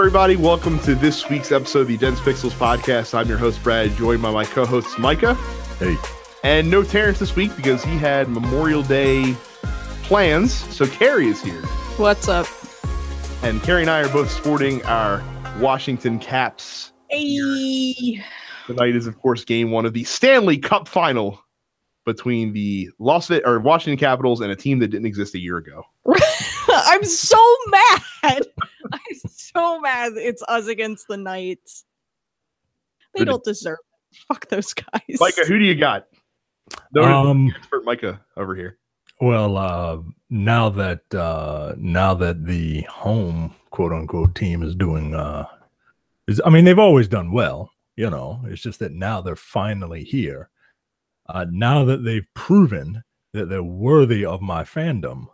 everybody? Welcome to this week's episode of the Dense Pixels podcast. I'm your host, Brad, joined by my co-hosts, Micah. Hey. And no Terrence this week because he had Memorial Day plans, so Carrie is here. What's up? And Carrie and I are both sporting our Washington Caps. Hey. Tonight is, of course, game one of the Stanley Cup final between the Washington Capitals and a team that didn't exist a year ago. I'm so mad. I'm so mad it's us against the Knights. They don't deserve it. Fuck those guys. Micah, who do you got? No, expert Micah over here. Well, now that the home quote unquote team is doing, they've always done well. You know, it's just that now they're finally here. Now that they've proven that they're worthy of my fandom.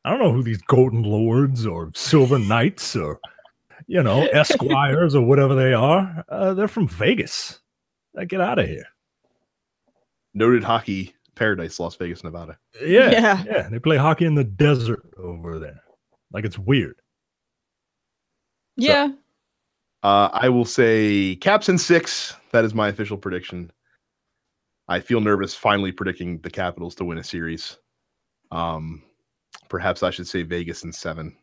I don't know who these Golden Lords or Silver Knights or, Esquires or whatever they are. They're from Vegas. Get out of here. Noted hockey paradise, Las Vegas, Nevada. Yeah. They play hockey in the desert over there. Like, it's weird. Yeah. So, I will say Caps in 6. That is my official prediction. I feel nervous finally predicting the Capitals to win a series. Perhaps I should say Vegas in 7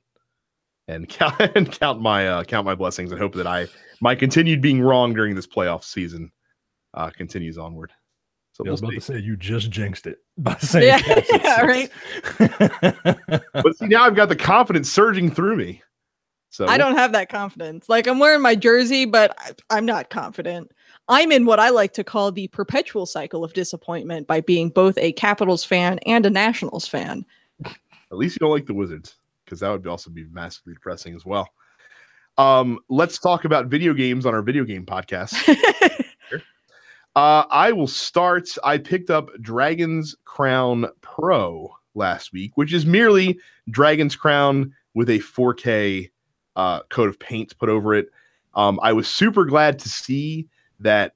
and count my blessings and hope that my continued being wrong during this playoff season continues onward. So I was about to say you just jinxed it by saying right. But see, now I've got the confidence surging through me. So I don't have that confidence. Like, I'm wearing my jersey, but I'm not confident. I'm in what I like to call the perpetual cycle of disappointment by being both a Capitals fan and a Nationals fan. At least you don't like the Wizards, because that would also be massively depressing as well. Let's talk about video games on our video game podcast. I will start. I picked up Dragon's Crown Pro last week, which is merely Dragon's Crown with a 4K coat of paint put over it. I was super glad to see that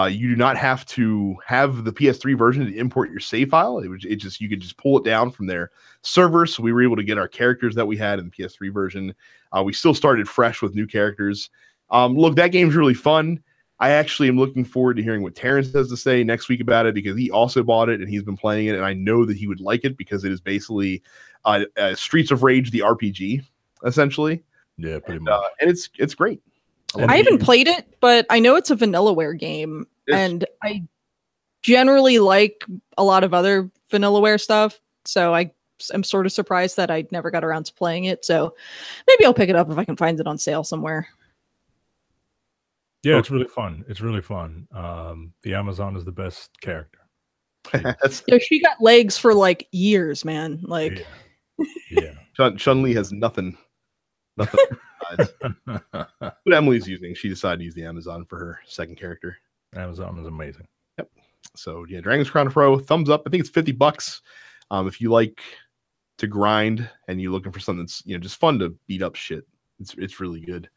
you do not have to have the PS3 version to import your save file. You could just pull it down from their server. So we were able to get our characters that we had in the PS3 version. We still started fresh with new characters. Look, that game's really fun. I actually am looking forward to hearing what Terrence has to say next week about it, because he also bought it and he's been playing it, and I know that he would like it because it is basically Streets of Rage, the RPG, essentially. Yeah, pretty much. And it's great. I haven't played it, but I know it's a Vanillaware game, and I generally like a lot of other Vanillaware stuff, so I'm sort of surprised that I never got around to playing it, so maybe I'll pick it up if I can find it on sale somewhere. Yeah, it's really fun. It's really fun. The Amazon is the best character. She got legs for like years, man. Like, yeah. Chun-Li has nothing. But Emily's using. She decided to use the Amazon for her second character. Amazon is amazing. Yep. So yeah, Dragon's Crown Pro, thumbs up. I think it's $50. If you like to grind and you're looking for something that's just fun to beat up shit, it's really good.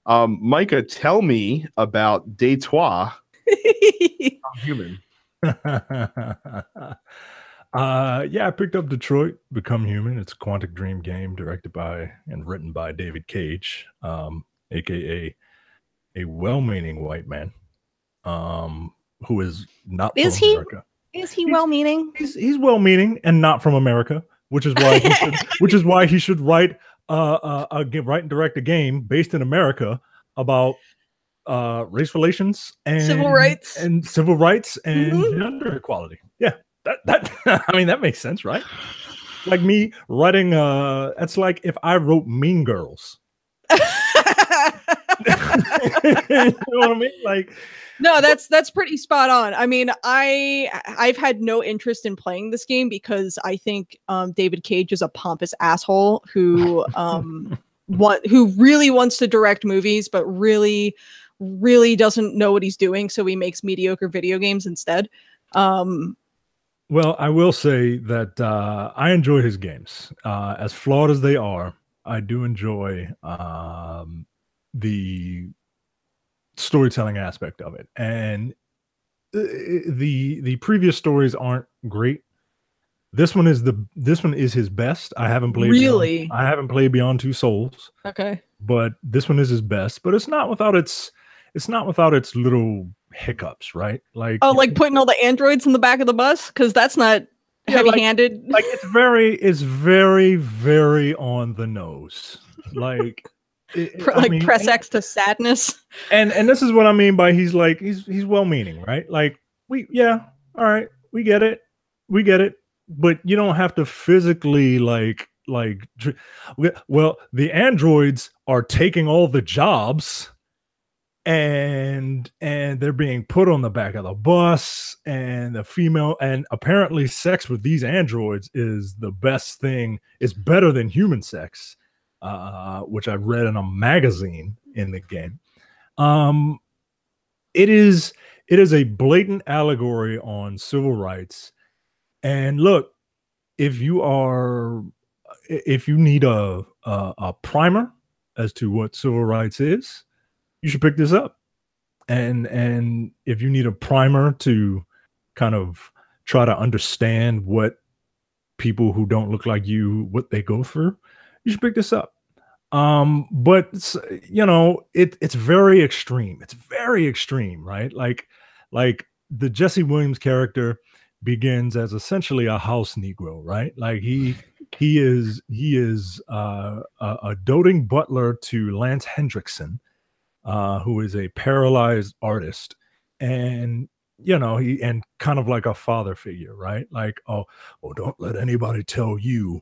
Micah, tell me about Des Trois. I'm human. I picked up Detroit Become Human. It's a Quantic Dream game directed by and written by David Cage, aka a well-meaning white man, who is not from America. Is he well-meaning? He's well-meaning and not from America, which is why he should write write and direct a game based in America about race relations and civil rights and gender equality. Yeah. That makes sense, right? Like me writing, that's like if I wrote Mean Girls. You know what I mean? Like, no, that's pretty spot on. I mean, I've had no interest in playing this game because I think David Cage is a pompous asshole who who really wants to direct movies, but really doesn't know what he's doing, so he makes mediocre video games instead. Well, I will say that I enjoy his games. As flawed as they are, I do enjoy the storytelling aspect of it. And the previous stories aren't great. This one is his best. I haven't played Beyond Two Souls. Okay. But this one is his best, but it's not without its little hiccups, right? Like, oh, like putting all the androids in the back of the bus, because that's not heavy-handed. Like it's very, very on the nose. Like press X to sadness. And this is what I mean by he's well-meaning, right? Like all right, we get it, but you don't have to physically well, the androids are taking all the jobs and they're being put on the back of the bus, and the female, and apparently sex with these androids is the best thing. It's better than human sex, which I read in a magazine in the game. It is a blatant allegory on civil rights. And look, if you need a primer as to what civil rights is, you should pick this up. And if you need a primer to kind of try to understand what people who don't look like you, what they go through, you should pick this up. But it's very extreme. It's very extreme, right? Like the Jesse Williams character begins as essentially a house Negro, right? Like he is a doting butler to Lance Hendrickson, who is a paralyzed artist, and he kind of like a father figure, right? Like, oh, don't let anybody tell you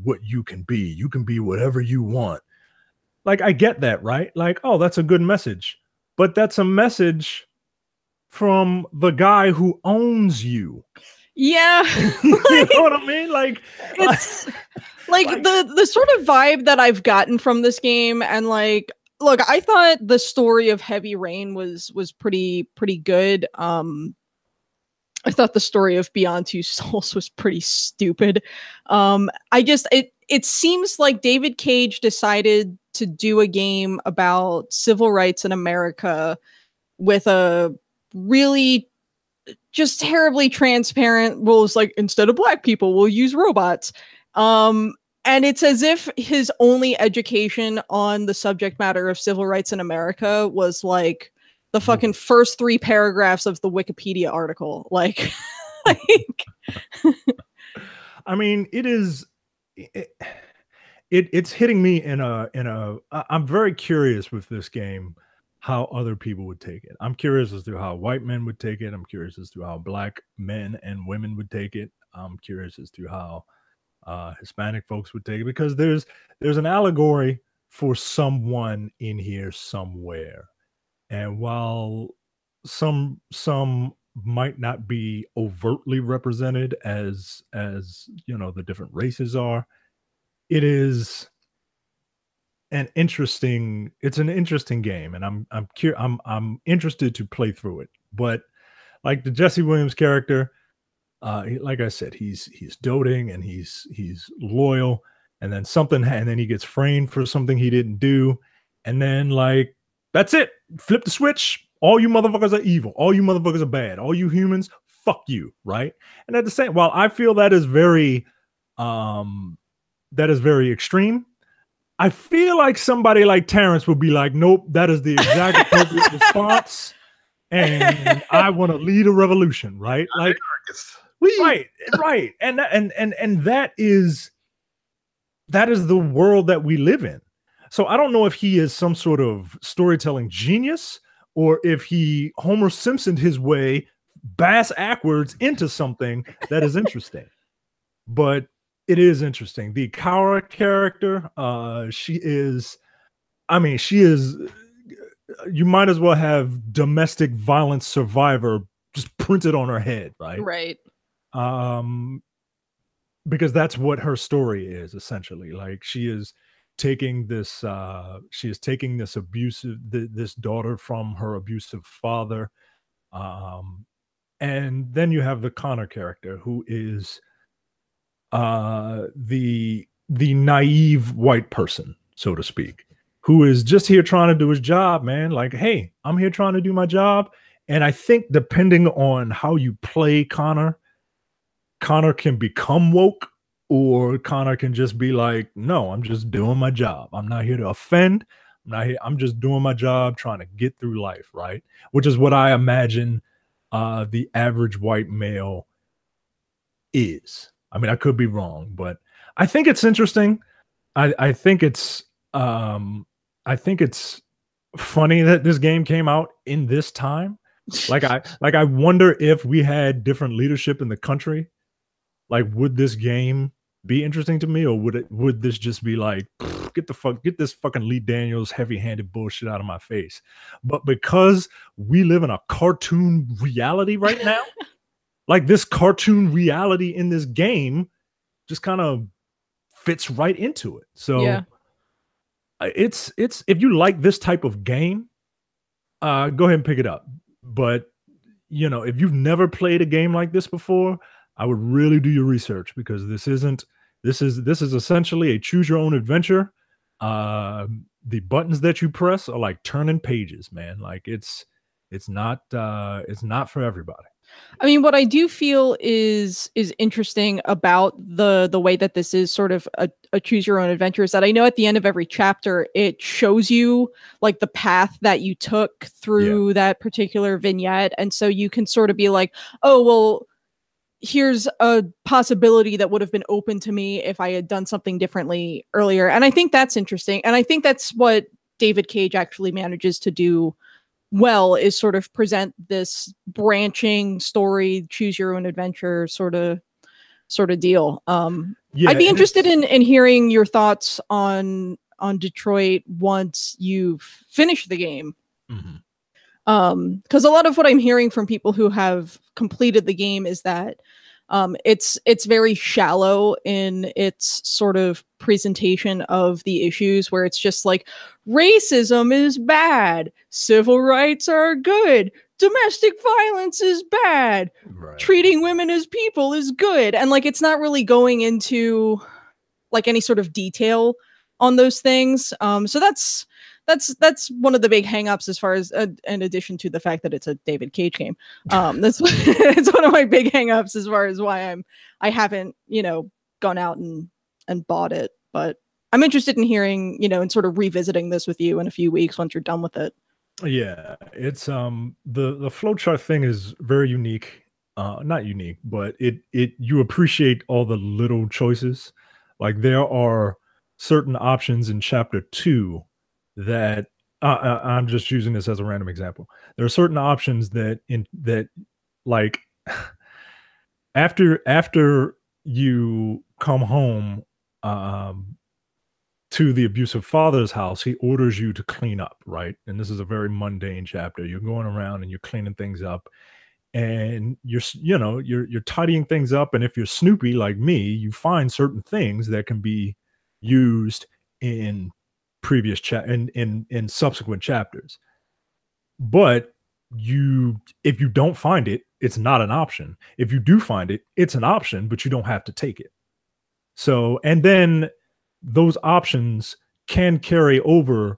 what you can be. You can be whatever you want. Like, I get that, right? Like, oh, that's a good message, but that's a message from the guy who owns you. Yeah. You know what I mean? Like, it's like the sort of vibe that I've gotten from this game. And like, look, I thought the story of Heavy Rain was pretty good. I thought the story of Beyond Two Souls was pretty stupid. It seems like David Cage decided to do a game about civil rights in America with a really just terribly transparent rules, like instead of black people, we'll use robots. And it's as if his only education on the subject matter of civil rights in America was like the fucking first 3 paragraphs of the Wikipedia article. Like, I mean, it's hitting me in a I'm very curious with this game how other people would take it. I'm curious as to how white men would take it. I'm curious as to how black men and women would take it. I'm curious as to how Hispanic folks would take it, because there's an allegory for someone in here somewhere. And while some might not be overtly represented as the different races are, it's an interesting game, and I'm interested to play through it. But like the Jesse Williams character, like I said, he's doting and he's loyal, and then he gets framed for something he didn't do, and then like that's it, flip the switch. All you motherfuckers are evil. All you motherfuckers are bad. All you humans, fuck you, right? And at the same, while I feel that is very extreme, I feel like somebody like Terrence would be like, nope, that is the exact appropriate response, and I want to lead a revolution, right? Like, right, and that is the world that we live in. So I don't know if he is some sort of storytelling genius, or if he Homer Simpsoned his way bass backwards into something that is interesting. But it is interesting. The Kara character, she is, you might as well have domestic violence survivor just printed on her head, right? Right. Because that's what her story is, essentially. Like, she is taking this this daughter from her abusive father. And then you have the Connor character, who is the naive white person, so to speak, who is just here trying to do his job, man. Like, hey, I'm here trying to do my job. And I think depending on how you play Connor, Connor can become woke, or Connor can just be like, no, I'm just doing my job. I'm not here to offend. I'm not here. I'm just doing my job, trying to get through life, right? Which is what I imagine the average white male is. I mean, I could be wrong, but I think it's interesting. I think it's funny that this game came out in this time. I wonder if we had different leadership in the country, like would this game be interesting to me, or would this just be like, get this fucking Lee Daniels heavy-handed bullshit out of my face? But because we live in a cartoon reality right now, like this cartoon reality in this game just kind of fits right into it. So Yeah. it's if you like this type of game, go ahead and pick it up. But you know, if you've never played a game like this before, I would really do your research, because this is essentially a choose your own adventure. The buttons that you press are like turning pages, man. Like it's not for everybody. I mean, what I do feel is interesting about the way that this is sort of a choose your own adventure is that I know at the end of every chapter it shows you like the path that you took through that particular vignette, and so you can sort of be like, oh well, here's a possibility that would have been open to me if I had done something differently earlier. And I think that's interesting, and I think that's what David Cage actually manages to do well, is sort of present this branching story, choose your own adventure sort of deal. I'd be interested in hearing your thoughts on Detroit once you've finished the game. Because a lot of what I'm hearing from people who have completed the game is that it's very shallow in its sort of presentation of the issues, where it's just like, racism is bad, civil rights are good, domestic violence is bad, right, treating women as people is good, and like it's not really going into like any sort of detail on those things. So that's one of the big hangups, as far as in addition to the fact that it's a David Cage game. That's it's one of my big hangups as far as why I haven't, you know, gone out and bought it. But I'm interested in hearing, you know, and sort of revisiting this with you in a few weeks once you're done with it. Yeah, it's the flowchart thing is very unique. Not unique, but it you appreciate all the little choices. Like there are certain options in chapter 2 that I'm just using this as a random example. There are certain options that like after you come home to the abusive father's house, he orders you to clean up, right? And this is a very mundane chapter. You're going around and you're cleaning things up, and you're tidying things up. And if you're Snoopy like me, you find certain things that can be used in previous in subsequent chapters. But if you don't find it, it's not an option. If you do find it, it's an option, but you don't have to take it. So, and then those options can carry over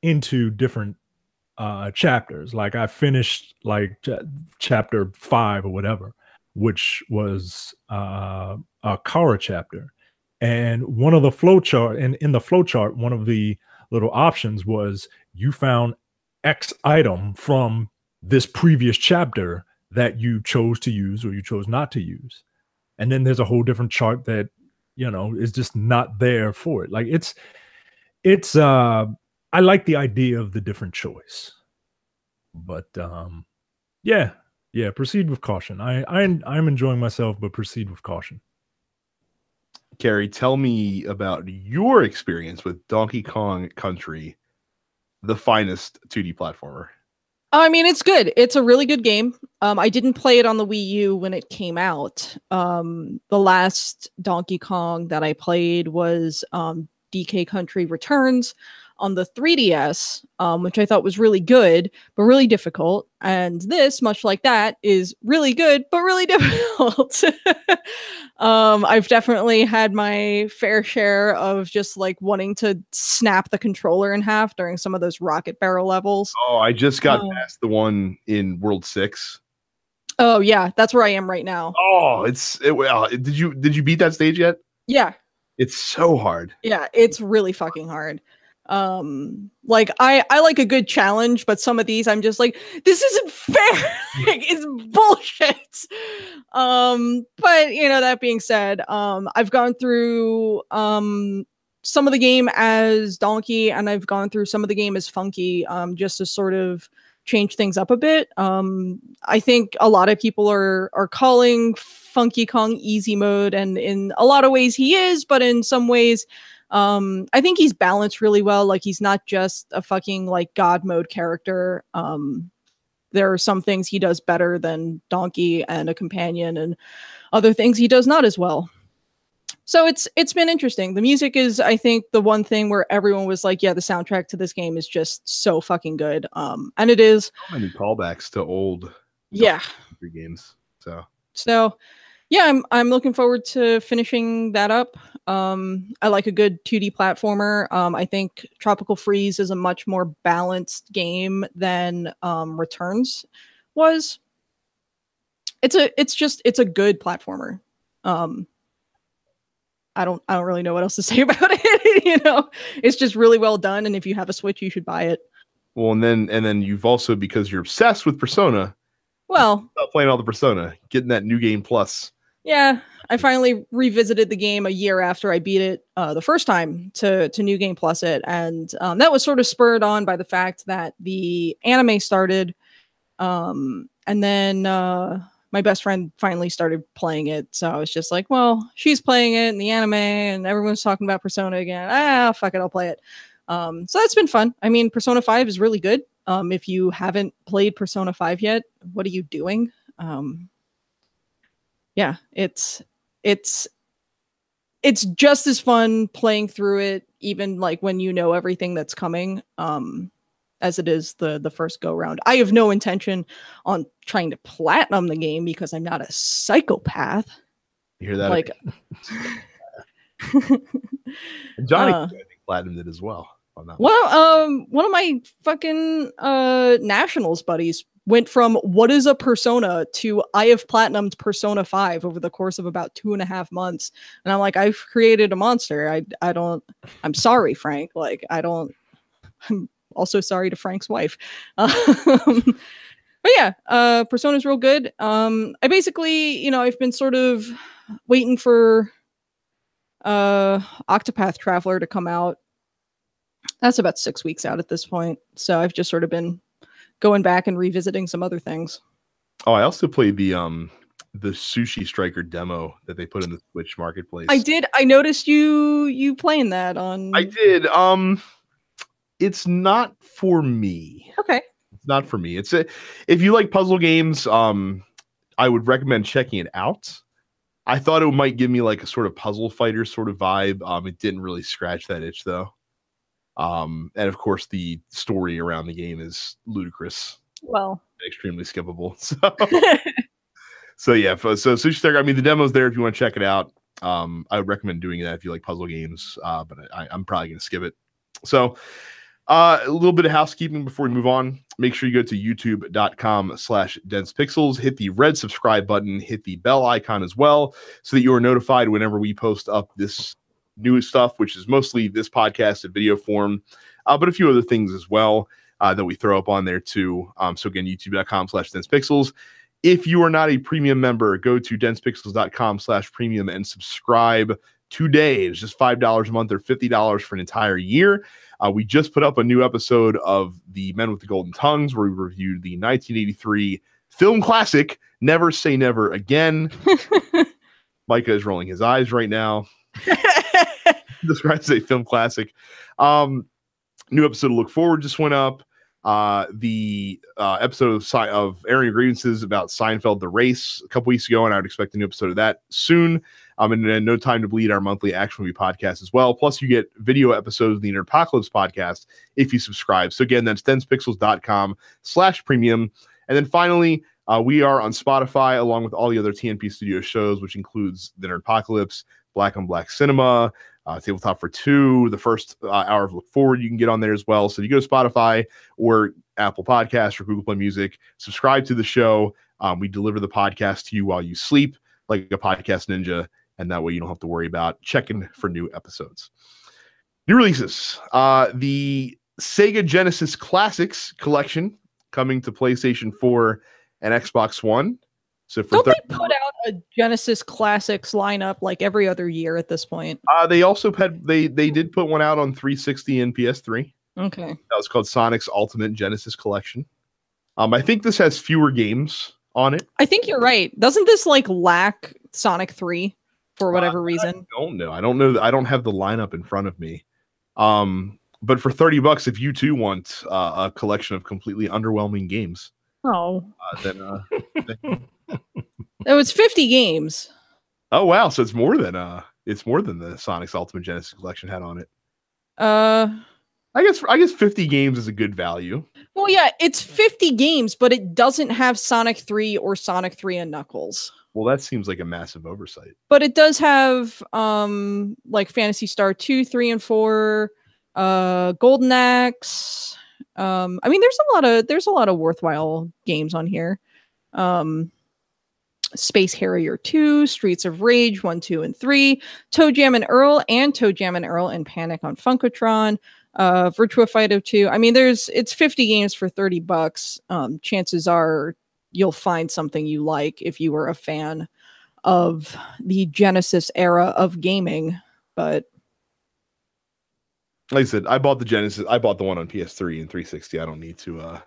into different chapters. Like I finished like chapter 5 or whatever, which was a Kara chapter. And one of the flowchart, and in the flowchart, one of the little options was you found X item from this previous chapter that you chose to use or you chose not to use. And then there's a whole different chart that, you know, is just not there for it. Like it's I like the idea of the different choice, but yeah, proceed with caution. I'm enjoying myself, but proceed with caution. Carrie, tell me about your experience with Donkey Kong Country, the finest 2D platformer. I mean, it's good. It's a really good game. I didn't play it on the Wii U when it came out. The last Donkey Kong that I played was DK Country Returns on the 3DS, which I thought was really good, but really difficult. And this, much like that, is really good, but really difficult. I've definitely had my fair share of just like wanting to snap the controller in half during some of those rocket barrel levels. Oh, I just got past the one in World 6. Oh yeah, that's where I am right now. Oh, did you beat that stage yet? Yeah. It's so hard. Yeah, it's really fucking hard. Like I like a good challenge, but some of these I'm just like, this isn't fair. Like, it's bullshit. But you know, that being said, I've gone through some of the game as Donkey, and I've gone through some of the game as Funky, just to sort of change things up a bit. I think a lot of people are calling Funky Kong easy mode, and in a lot of ways he is, but in some ways I think he's balanced really well. Like, he's not just a fucking like god mode character. There are some things he does better than Donkey and a companion, and other things he does not as well. So it's been interesting. The music is, I think, the one thing where everyone was like, yeah, the soundtrack to this game is just so fucking good. And it is. So many callbacks to old games. So yeah, I'm looking forward to finishing that up. I like a good 2D platformer. I think Tropical Freeze is a much more balanced game than Returns was. It's a good platformer. I don't really know what else to say about it. You know, it's just really well done, and if you have a Switch, you should buy it. Well, and then you've also, because you're obsessed with Persona. Well, stop playing all the Persona, getting that New Game Plus. Yeah, I finally revisited the game a year after I beat it the first time to New Game Plus it, and that was sort of spurred on by the fact that the anime started, and then my best friend finally started playing it. So I was just like, well, she's playing it in the anime, and everyone's talking about Persona again. Fuck it, I'll play it. So that's been fun. I mean, Persona 5 is really good. If you haven't played Persona 5 yet, what are you doing? Yeah, it's just as fun playing through it, even like when you know everything that's coming, as it is the first go round. I have no intention on trying to platinum the game because I'm not a psychopath. You hear that? Like, Johnny I think platinumed it as well. Well, one of my fucking Nationals buddies went from what is a Persona to I have platinumed Persona 5 over the course of about 2.5 months. And I'm like, I've created a monster. I'm sorry, Frank. Like, I'm also sorry to Frank's wife. But yeah, Persona's real good. I basically, I've been sort of waiting for Octopath Traveler to come out. That's about 6 weeks out at this point. So I've just sort of been going back and revisiting some other things. Oh, I also played the Sushi Striker demo that they put in the Switch Marketplace. I did. I noticed you playing that on. I did. It's not for me. Okay. It's not for me. If you like puzzle games, I would recommend checking it out. I thought it might give me like a sort of puzzle fighter sort of vibe. It didn't really scratch that itch though. And of course, the story around the game is ludicrous. Well, extremely skippable. So yeah. So Sushi Striker, I mean, the demo's there if you want to check it out. I would recommend doing that if you like puzzle games. But I'm probably going to skip it. So a little bit of housekeeping before we move on. Make sure you go to youtube.com/densepixels, hit the red subscribe button, hit the bell icon as well, so that you are notified whenever we post up this new stuff, which is mostly this podcast in video form, but a few other things as well that we throw up on there too. So again, youtube.com/densepixels. If you are not a premium member, go to densepixels.com/premium and subscribe today. It's just $5 a month or $50 for an entire year. We just put up a new episode of The Men with the Golden Tongues, where we reviewed the 1983 film classic, Never Say Never Again. Micah is rolling his eyes right now. Describes a film classic. New episode to look forward just went up. The episode of airing grievances about Seinfeld the Race a couple weeks ago, and I would expect a new episode of that soon. And then No Time to Bleed, our monthly action movie podcast as well. Plus, you get video episodes of the Nerdpocalypse podcast if you subscribe. So again, that's densepixels.com/premium. And then finally, we are on Spotify along with all the other TNP Studio shows, which includes the Nerdpocalypse, Black on Black Cinema, Tabletop for Two, the first hour of Look Forward, you can get on there as well. So you go to Spotify or Apple Podcasts or Google Play Music, subscribe to the show. We deliver the podcast to you while you sleep, like a podcast ninja, and that way you don't have to worry about checking for new episodes. New releases. The Sega Genesis Classics collection coming to PlayStation 4 and Xbox One. So for don't they put out a Genesis Classics lineup like every other year at this point? They also they did put one out on 360 and PS3. Okay. That was called Sonic's Ultimate Genesis Collection. I think this has fewer games on it. I think you're right. Doesn't this like lack Sonic 3 for whatever reason? I don't know. I don't have the lineup in front of me. But for $30, if you too want a collection of completely underwhelming games, then oh, it's 50 games. Oh wow, so it's more than the Sonic's Ultimate Genesis Collection had on it. I guess 50 games is a good value. Well, yeah, it's 50 games, but it doesn't have Sonic 3 or Sonic 3 and Knuckles. Well, that seems like a massive oversight. But it does have like Phantasy Star 2, 3, and 4, Golden Axe. I mean, there's a lot of worthwhile games on here. Space Harrier 2, Streets of Rage 1, 2, and 3, Toe Jam and Earl and Panic on Funkotron, Virtua Fighter 2. I mean, it's 50 games for $30. Chances are you'll find something you like if you were a fan of the Genesis era of gaming. But like I said, I bought the Genesis. I bought the one on PS3 and 360. I don't need to.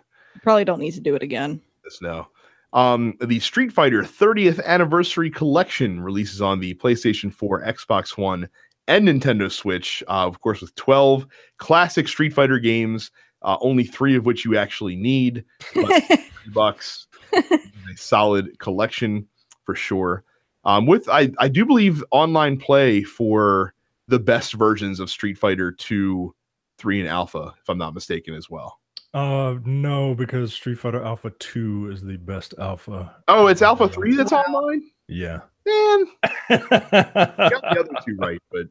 Probably don't need to do it again. No. The Street Fighter 30th Anniversary Collection releases on the PlayStation 4, Xbox One, and Nintendo Switch. Of course, with 12 classic Street Fighter games, only 3 of which you actually need. $30. A solid collection for sure. I do believe online play for the best versions of Street Fighter 2, 3, and Alpha, if I'm not mistaken, as well. No, because Street Fighter Alpha 2 is the best alpha. Oh, it's Alpha 3 that's online? Yeah. Man. Got the other 2 right, but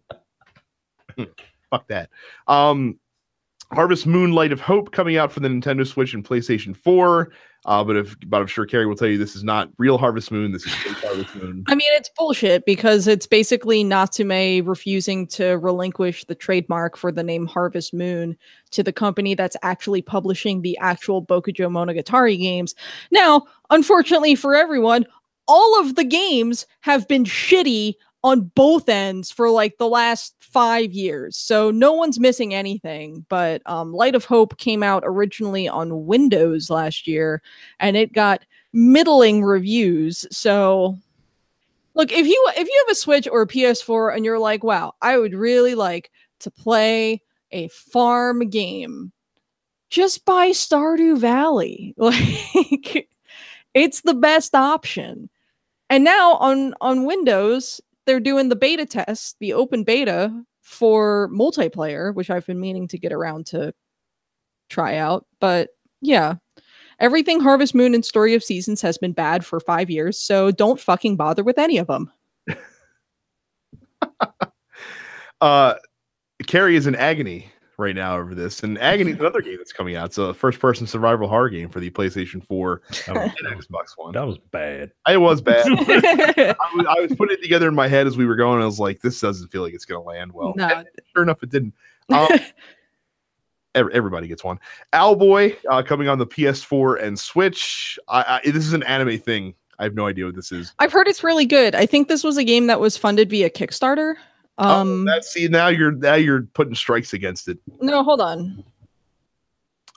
fuck that. Harvest Moon Light of Hope coming out for the Nintendo Switch and PlayStation 4. But I'm sure Carrie will tell you this is not real Harvest Moon. This is fake Harvest Moon. I mean, it's bullshit because it's basically Natsume refusing to relinquish the trademark for the name Harvest Moon to the company that's actually publishing the actual Bokujo Monogatari games. Now, unfortunately for everyone, all of the games have been shitty on both ends for like the last 5 years. So no one's missing anything, but Light of Hope came out originally on Windows last year and it got middling reviews. So look, if you have a Switch or a PS4 and you're like, wow, I would really like to play a farm game, just buy Stardew Valley. Like, it's the best option. And now on Windows, they're doing the beta test, the open beta for multiplayer, which I've been meaning to get around to try out. But yeah, everything Harvest Moon and Story of Seasons has been bad for 5 years, so don't fucking bother with any of them. Carrie is in agony right now over this, and Agony is another game that's coming out. It's a first-person survival horror game for the PlayStation 4 and Xbox One. That was bad. It was bad. I was putting it together in my head as we were going. I was like, this doesn't feel like it's going to land well. No. And sure enough, it didn't. Everybody gets one. Owlboy coming on the PS4 and Switch. This is an anime thing. I have no idea what this is. I've heard it's really good. I think this was a game that was funded via Kickstarter. Now you're putting strikes against it. No, hold on.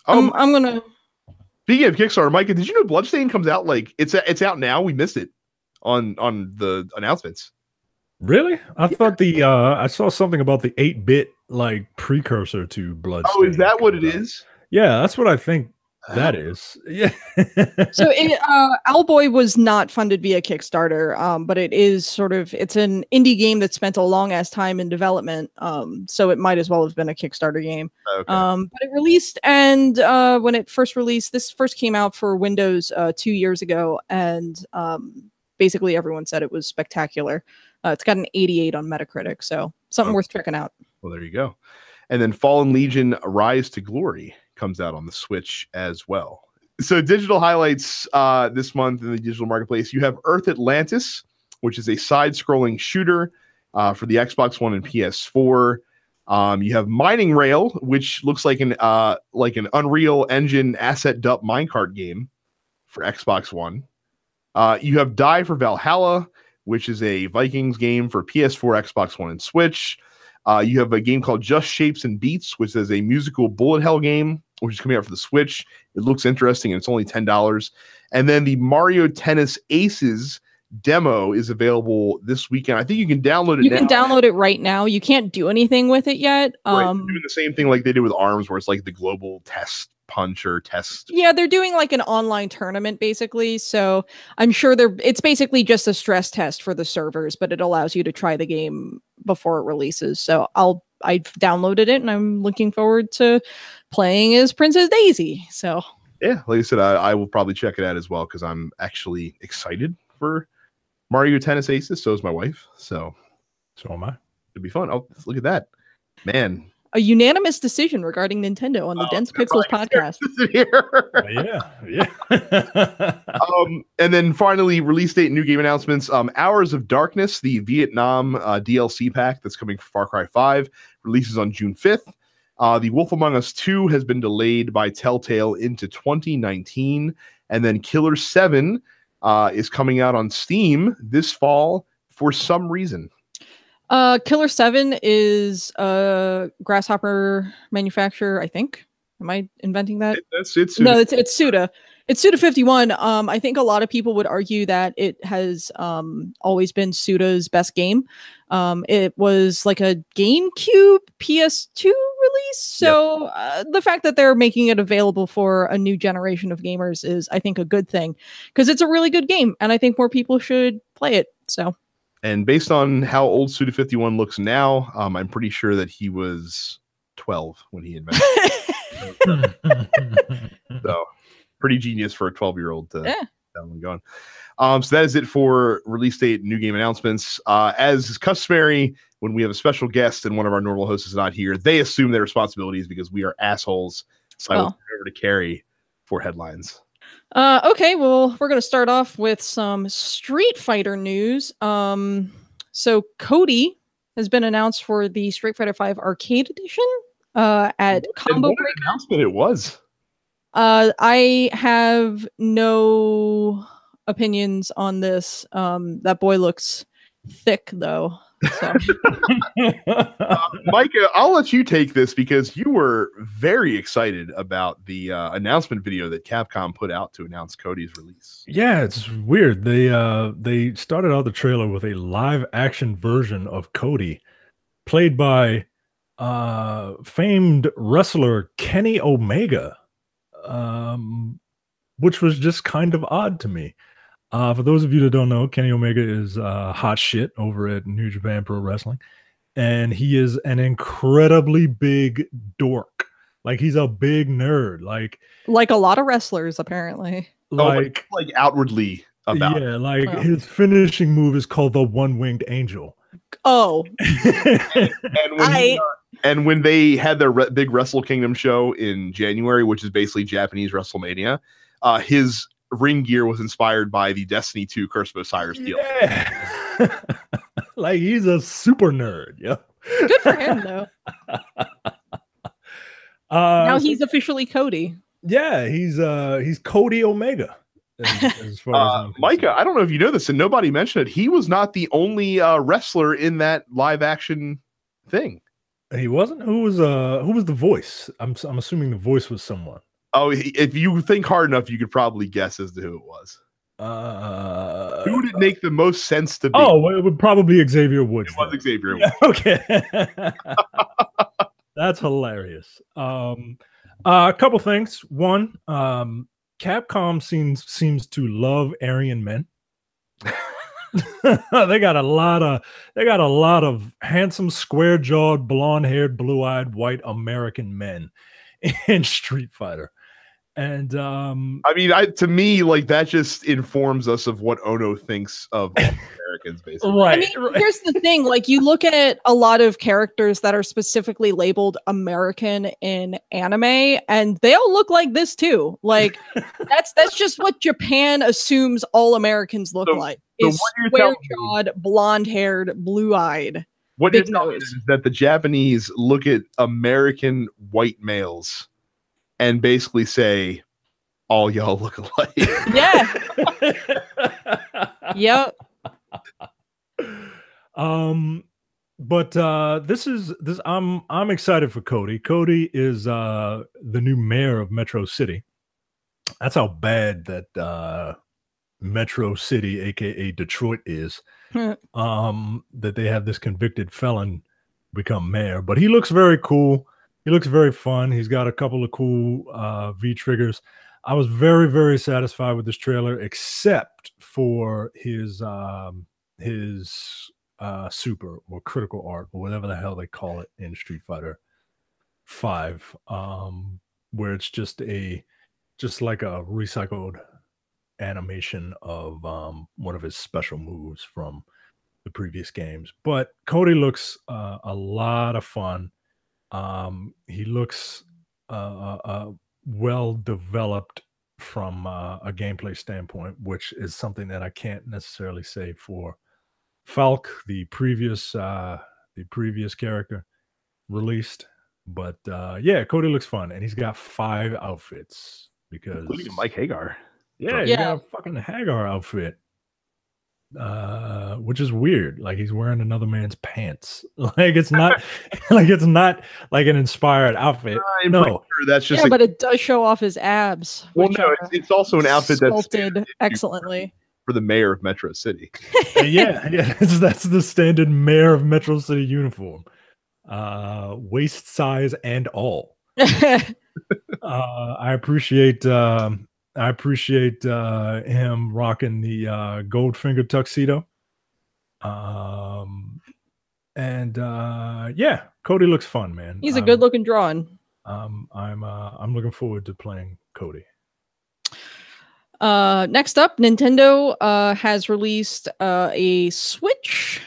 I'm gonna. Speaking of Kickstarter, Micah, did you know Bloodstain comes out like it's out now? We missed it on the announcements. Really? I thought I saw something about the 8-bit like precursor to Bloodstain. Oh, is that what it is? Yeah, that's what I think that is. Yeah. So Owlboy was not funded via Kickstarter, but it is it's an indie game that spent a long ass time in development. So it might as well have been a Kickstarter game. Okay. But it released, and when it first released, this first came out for Windows 2 years ago, and basically everyone said it was spectacular. It's got an 88 on Metacritic, so something worth checking out. Well, there you go. And then Fallen Legion Rise to Glory comes out on the Switch as well. So digital highlights this month in the digital marketplace. You have Earth Atlantis, which is a side-scrolling shooter for the Xbox One and PS4. You have Mining Rail, which looks like an Unreal Engine asset dump minecart game for Xbox One. You have Die for Valhalla, which is a Vikings game for PS4, Xbox One, and Switch. You have a game called Just Shapes and Beats, which is a musical bullet hell game, which is coming out for the Switch. It looks interesting, and it's only $10. And then the Mario Tennis Aces demo is available this weekend. I think you can download it. You can download it right now. You can't do anything with it yet. Right. Doing the same thing like they did with ARMS, where it's like the global test punch or test. Yeah, they're doing like an online tournament basically. So I'm sure it's basically just a stress test for the servers, but it allows you to try the game before it releases. So I've downloaded it and I'm looking forward to playing as Princess Daisy. So yeah, like I said, I will probably check it out as well because I'm actually excited for Mario Tennis Aces. So is my wife. So am I. It'd be fun. Oh, look at that, man. A unanimous decision regarding Nintendo on the Dense Pixels podcast. Yeah. And then finally, release date and new game announcements. Hours of Darkness, the Vietnam DLC pack that's coming for Far Cry 5, releases on June 5th. The Wolf Among Us 2 has been delayed by Telltale into 2019. And then Killer 7 is coming out on Steam this fall for some reason. Killer 7 is a Grasshopper manufacturer, I think. Am I inventing that? It's no, it's Suda. It's Suda 51. I think a lot of people would argue that it has always been Suda's best game. It was like a GameCube PS2 release. So the fact that they're making it available for a new generation of gamers is, I think, a good thing because it's a really good game and I think more people should play it. So. And based on how old Suda 51 looks now, I'm pretty sure that he was 12 when he invented it. So, pretty genius for a 12-year-old to have one going. So that is it for release date and new game announcements. As is customary, when we have a special guest and one of our normal hosts is not here, they assume their responsibilities because we are assholes. So I will turn over to Carrie for headlines. Okay, well, we're going to start off with some Street Fighter news. So Cody has been announced for the Street Fighter V Arcade Edition at Combo Breaker. Announcement it was. I have no opinions on this. That boy looks thick, though. So. Micah, I'll let you take this because you were very excited about the announcement video that Capcom put out to announce Cody's release. Yeah, it's weird. They started out the trailer with a live action version of Cody, played by famed wrestler Kenny Omega, which was just kind of odd to me. For those of you that don't know, Kenny Omega is hot shit over at New Japan Pro Wrestling. And he is an incredibly big dork. Like, he's a big nerd. Like a lot of wrestlers, apparently. Like outwardly about. Yeah, his finishing move is called the One-Winged Angel. Oh. And when they had their big Wrestle Kingdom show in January, which is basically Japanese WrestleMania, his ring gear was inspired by the Destiny 2 Curse of Osiris deal. Yeah. Like, he's a super nerd. Yeah. Good for him, though. Now he's officially Cody. Yeah, he's Cody Omega. As far as Micah, I don't know if you know this, and nobody mentioned it. He was not the only wrestler in that live action thing. He wasn't. Who was the voice? I'm assuming the voice was someone. Oh, if you think hard enough, you could probably guess as to who it was. Who would it make the most sense to be? Oh, it would probably be Xavier Woods. It was Xavier Woods. Okay. That's hilarious. A couple things. One, Capcom seems to love Aryan men. They got a lot of handsome, square-jawed, blonde-haired, blue-eyed, white American men in Street Fighter. And I mean, to me, like, that just informs us of what Ono thinks of Americans. Americans, basically. I mean, here's the thing: like, you look at a lot of characters that are specifically labeled American in anime, and they all look like this too. Like, that's just what Japan assumes all Americans look like: is square-jawed, blonde-haired, blue-eyed. What you're telling me is that the Japanese look at American white males and basically say, "All y'all look alike." Yeah. Yep. But this I'm excited for Cody. Cody is the new mayor of Metro City. That's how bad that Metro City, aka Detroit, is. That they have this convicted felon become mayor. But he looks very cool. He looks very fun. He's got a couple of cool V triggers. I was very, very satisfied with this trailer, except for his super or critical art or whatever the hell they call it in Street Fighter 5, where it's just like a recycled animation of one of his special moves from the previous games. But Cody looks a lot of fun. He looks well developed from a gameplay standpoint, which is something that I can't necessarily say for Falk, the previous character released. But yeah, Cody looks fun, and he's got 5 outfits because including Mike Hagar. Yeah, he got a fucking Hagar outfit. Which is weird. Like, he's wearing another man's pants. Like, it's not like an inspired outfit. No, sure that's just but it does show off his abs. Well, no, it's also an outfit that's sculpted excellently for the mayor of Metro City. yeah, that's the standard mayor of Metro City uniform. Waist size and all. I appreciate him rocking the Goldfinger tuxedo. Yeah, Cody looks fun, man. He's a good looking drawing. I'm looking forward to playing Cody. Next up, Nintendo has released a Switch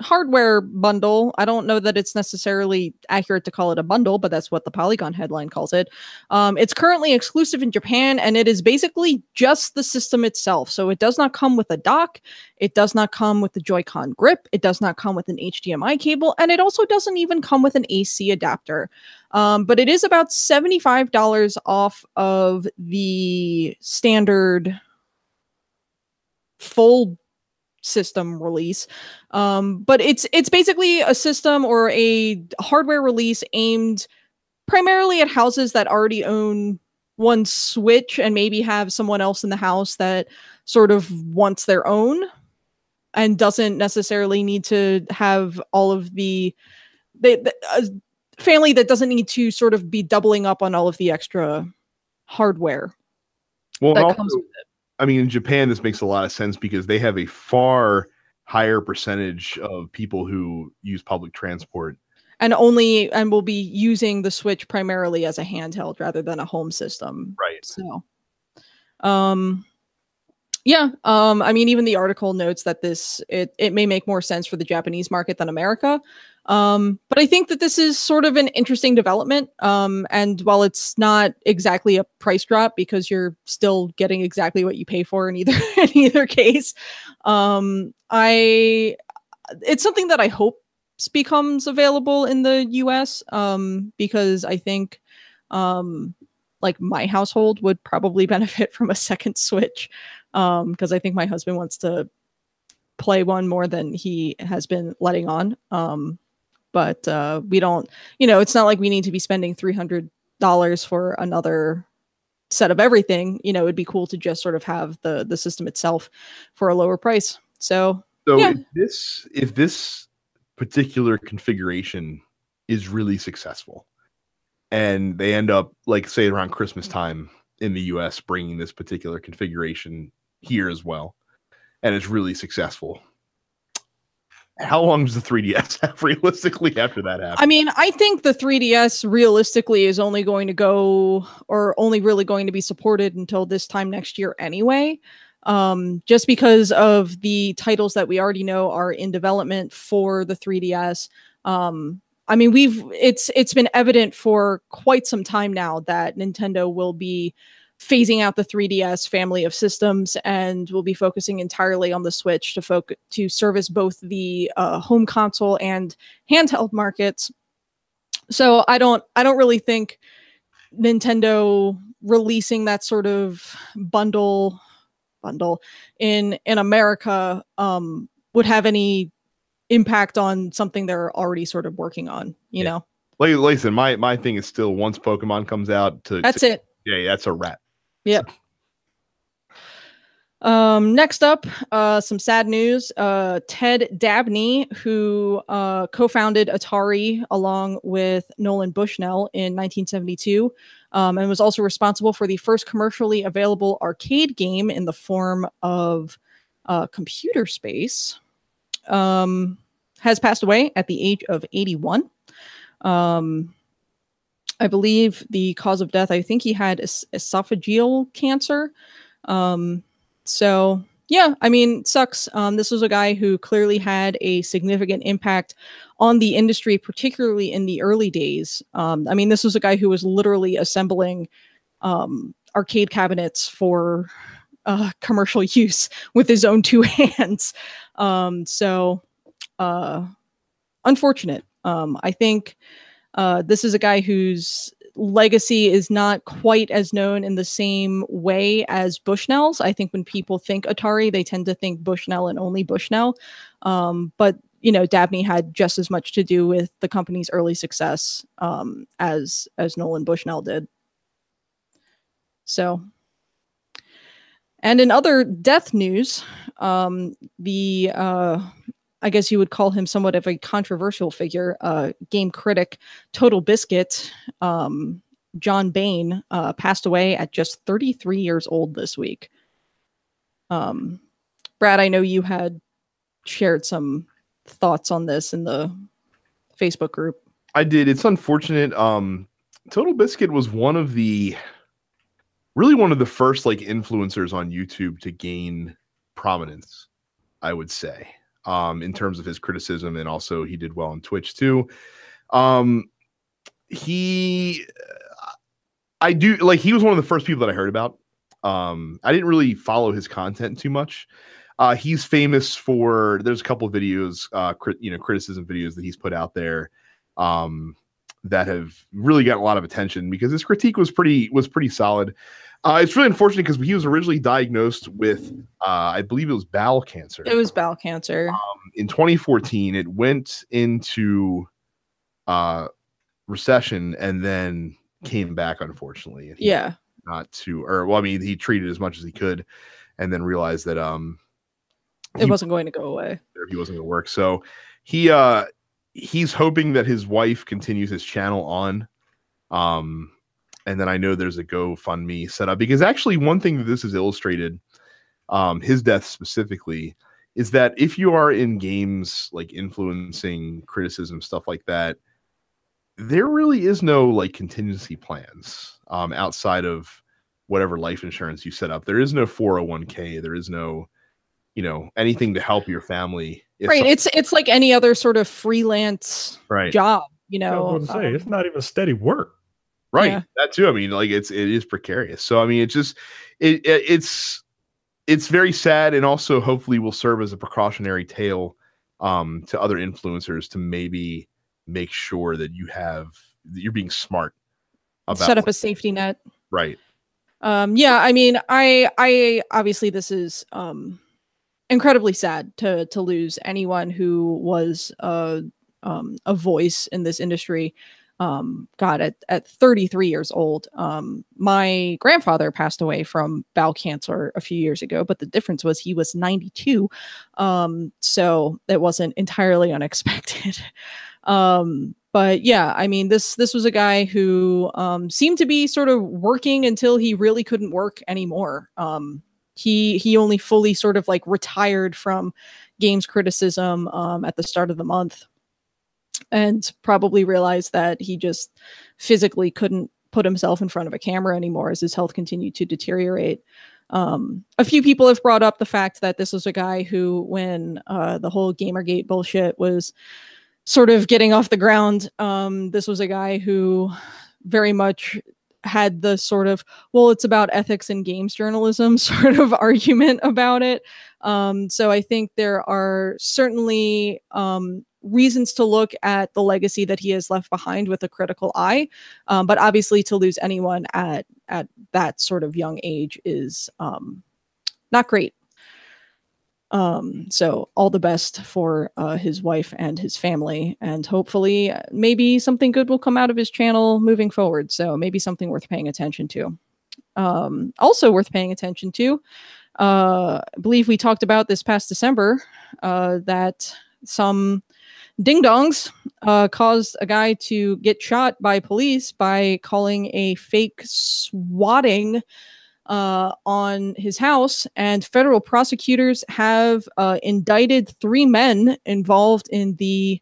hardware bundle. I don't know that it's necessarily accurate to call it a bundle, but that's what the Polygon headline calls it. It's currently exclusive in Japan, and it is basically just the system itself. So it does not come with a dock. It does not come with the Joy-Con grip. It does not come with an HDMI cable, and it also doesn't even come with an AC adapter. But it is about $75 off of the standard full system release. But it's basically a system or a hardware release aimed primarily at houses that already own one Switch and maybe have someone else in the house that sort of wants their own and doesn't necessarily need to have all of the family that doesn't need to sort of be doubling up on all of the extra hardware that comes with it. I mean, in Japan, this makes a lot of sense because they have a far higher percentage of people who use public transport. And will be using the Switch primarily as a handheld rather than a home system. Right. So, yeah. I mean, even the article notes that it may make more sense for the Japanese market than America. But I think that this is sort of an interesting development. And while it's not exactly a price drop because you're still getting exactly what you pay for in either case, it's something that I hope becomes available in the US, because I think like my household would probably benefit from a second Switch, because I think my husband wants to play one more than he has been letting on. But we don't, it's not like we need to be spending $300 for another set of everything. It'd be cool to just sort of have the system itself for a lower price. So yeah. if this particular configuration is really successful and they end up, like, say around Christmas time in the US, bringing this particular configuration here as well, and it's really successful, how long does the 3DS have realistically after that happens? I mean, I think the 3DS realistically is only going to go, or only really going to be supported until this time next year anyway. just because of the titles that we already know are in development for the 3DS. I mean, it's been evident for quite some time now that Nintendo will be phasing out the 3DS family of systems and will be focusing entirely on the Switch to service both the home console and handheld markets. So I don't really think Nintendo releasing that sort of bundle in America would have any impact on something they're already sort of working on, you know. Like, listen, my thing is still once Pokemon comes out that's it. Yeah, that's a wrap. Yep. Next up, some sad news. Ted Dabney, who co-founded Atari along with Nolan Bushnell in 1972, and was also responsible for the first commercially available arcade game in the form of Computer Space, has passed away at the age of 81. I believe the cause of death, I think he had esophageal cancer. So yeah, I mean, it sucks. This was a guy who clearly had a significant impact on the industry, particularly in the early days. I mean, this was a guy who was literally assembling arcade cabinets for commercial use with his own two hands. So unfortunate. I think this is a guy whose legacy is not quite as known in the same way as Bushnell's. I think when people think Atari, they tend to think Bushnell and only Bushnell. But you know, Dabney had just as much to do with the company's early success as Nolan Bushnell did. So, and in other death news, I guess you would call him somewhat of a controversial figure, game critic Total Biscuit, John Bain, passed away at just 33 years old this week. Brad, I know you had shared some thoughts on this in the Facebook group. I did. It's unfortunate. Total Biscuit was one of the first like influencers on YouTube to gain prominence, I would say. In terms of his criticism, and also he did well on Twitch too. He was one of the first people that I heard about. I didn't really follow his content too much. He's famous for, there's a couple of videos, criticism videos that he's put out there that have really gotten a lot of attention because his critique was pretty solid. It's really unfortunate because he was originally diagnosed with, I believe it was bowel cancer. It was bowel cancer. In 2014, it went into recession and then came back, unfortunately. And yeah. He treated as much as he could and then realized that it wasn't going to go away. He wasn't going to work. So he's hoping that his wife continues his channel on. And then I know there's a GoFundMe set up because actually one thing that this has illustrated, his death specifically, is that if you are in games like influencing criticism, stuff like that, there really is no like contingency plans outside of whatever life insurance you set up. There is no 401k. There is no, anything to help your family. Right. It's like any other sort of freelance job, I was going to say, it's not even steady work. Right. Yeah. That too. I mean, like it is precarious. So, I mean, it's very sad, and also hopefully will serve as a precautionary tale to other influencers to maybe make sure that you're being smart about set up a safety net. Right. Yeah. I mean, I obviously this is incredibly sad to lose anyone who was a voice in this industry. At 33 years old. My grandfather passed away from bowel cancer a few years ago, but the difference was he was 92. So it wasn't entirely unexpected. But yeah, I mean, this was a guy who seemed to be sort of working until he really couldn't work anymore. He only fully sort of like retired from games criticism at the start of the month. And probably realized that he just physically couldn't put himself in front of a camera anymore as his health continued to deteriorate. A few people have brought up the fact that this was a guy who, when the whole Gamergate bullshit was sort of getting off the ground, this was a guy who very much had the sort of, well, it's about ethics in games journalism sort of argument about it. So I think there are certainly reasons to look at the legacy that he has left behind with a critical eye. But obviously to lose anyone at that sort of young age is not great. So all the best for his wife and his family, and hopefully maybe something good will come out of his channel moving forward. So maybe something worth paying attention to. Also worth paying attention to, I believe we talked about this past December, that some ding-dongs caused a guy to get shot by police by calling a fake swatting on his house, and federal prosecutors have indicted 3 men involved in the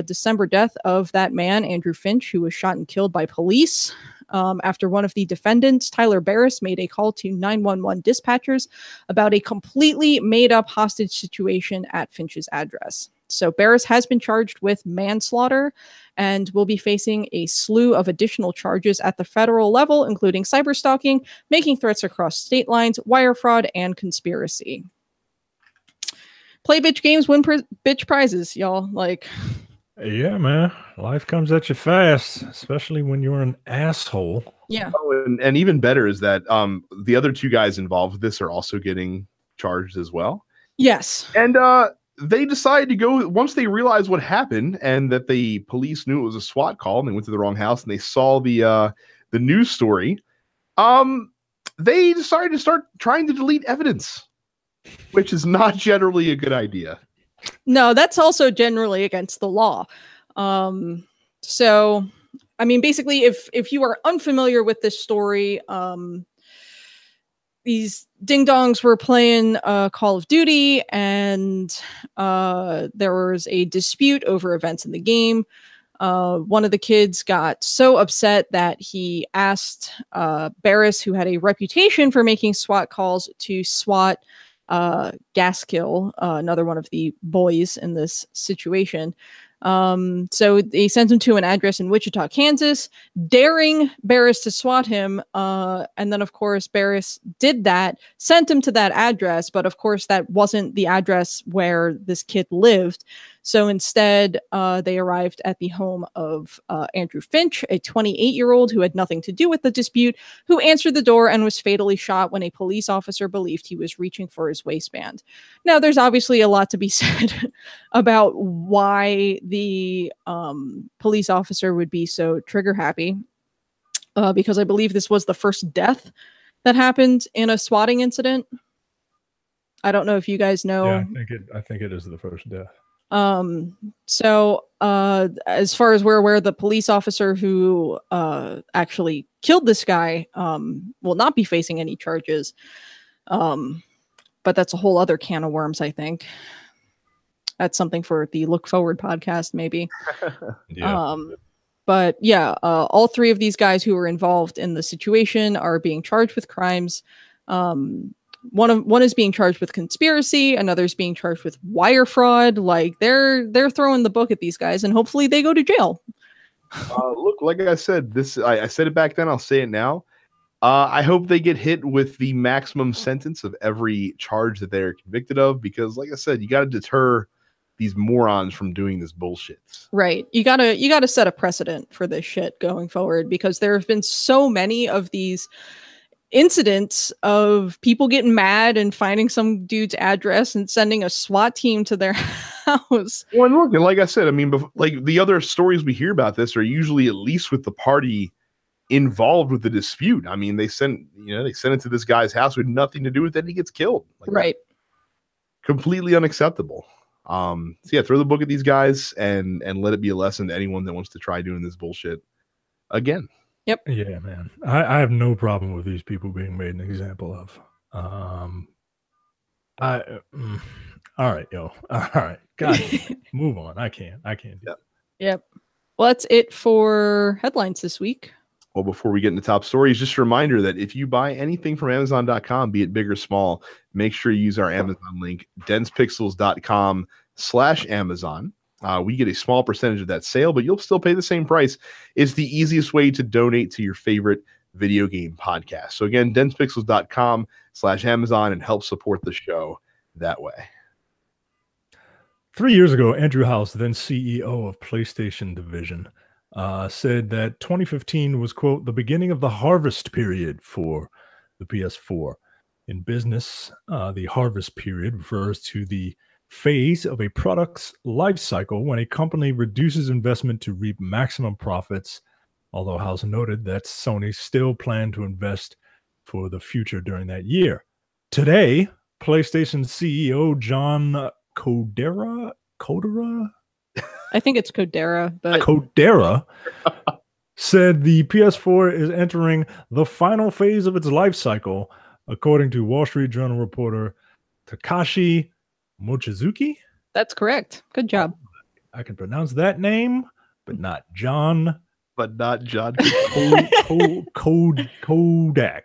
December death of that man, Andrew Finch, who was shot and killed by police after one of the defendants, Tyler Barris, made a call to 911 dispatchers about a completely made-up hostage situation at Finch's address. So Barris has been charged with manslaughter and will be facing a slew of additional charges at the federal level, including cyberstalking, making threats across state lines, wire fraud, and conspiracy. Play bitch games, win bitch prizes, y'all. Like, yeah, man. Life comes at you fast, especially when you're an asshole. Yeah. Oh, and even better is that the other 2 guys involved with this are also getting charged as well. Yes. And they decided to go, once they realized what happened and that the police knew it was a SWAT call and they went to the wrong house and they saw the news story, they decided to start trying to delete evidence, which is not generally a good idea. No, that's also generally against the law. So, I mean, basically, if you are unfamiliar with this story, these ding-dongs were playing Call of Duty, and there was a dispute over events in the game. One of the kids got so upset that he asked Barris, who had a reputation for making SWAT calls, to SWAT Gaskill, another one of the boys in this situation. So they sent him to an address in Wichita, Kansas, daring Barris to SWAT him. And then, of course, Barris did that, sent him to that address. But of course, that wasn't the address where this kid lived. So instead, they arrived at the home of Andrew Finch, a 28-year-old who had nothing to do with the dispute, who answered the door and was fatally shot when a police officer believed he was reaching for his waistband. Now, there's obviously a lot to be said about why the police officer would be so trigger happy, because I believe this was the first death that happened in a swatting incident. I don't know if you guys know. Yeah, I think it is the first death. So as far as we're aware, the police officer who actually killed this guy will not be facing any charges. But that's a whole other can of worms, I think. That's something for the Look Forward podcast, maybe. Yeah. But yeah, all 3 of these guys who were involved in the situation are being charged with crimes. One is being charged with conspiracy, another's being charged with wire fraud. Like they're throwing the book at these guys, and hopefully they go to jail. Look, like I said, I said it back then, I'll say it now. I hope they get hit with the maximum sentence of every charge that they're convicted of, because like I said, you got to deter these morons from doing this bullshit. Right. You gotta set a precedent for this shit going forward, because there have been so many of these incidents of people getting mad and finding some dude's address and sending a SWAT team to their house. Well, and look, and like I said, I mean, like the other stories we hear about this are usually at least with the party involved with the dispute. I mean, they sent it to this guy's house with nothing to do with it, and he gets killed. Like, right. Completely unacceptable. So yeah, throw the book at these guys and let it be a lesson to anyone that wants to try doing this bullshit again. Yep. Yeah, man. I have no problem with these people being made an example of. All right, yo. All right. God, move on. I can't do that. Yep. Well, that's it for headlines this week. Well, before we get into top stories, just a reminder that if you buy anything from Amazon.com, be it big or small, make sure you use our Amazon link, densepixels.com/Amazon. We get a small percentage of that sale, but you'll still pay the same price. It's the easiest way to donate to your favorite video game podcast. So again, densepixels.com/Amazon, and help support the show that way. 3 years ago, Andrew House, then CEO of PlayStation Division, said that 2015 was, quote, the beginning of the harvest period for the PS4. In business, the harvest period refers to the phase of a product's life cycle when a company reduces investment to reap maximum profits, although House noted that Sony still planned to invest for the future during that year. Today, PlayStation CEO John Kodera? I think it's Kodera, but Kodera said the PS4 is entering the final phase of its life cycle, according to Wall Street Journal reporter Takashi Mochizuki. that's correct. Good job. I can pronounce that name, but not John. But not John. Kodak. Kodera.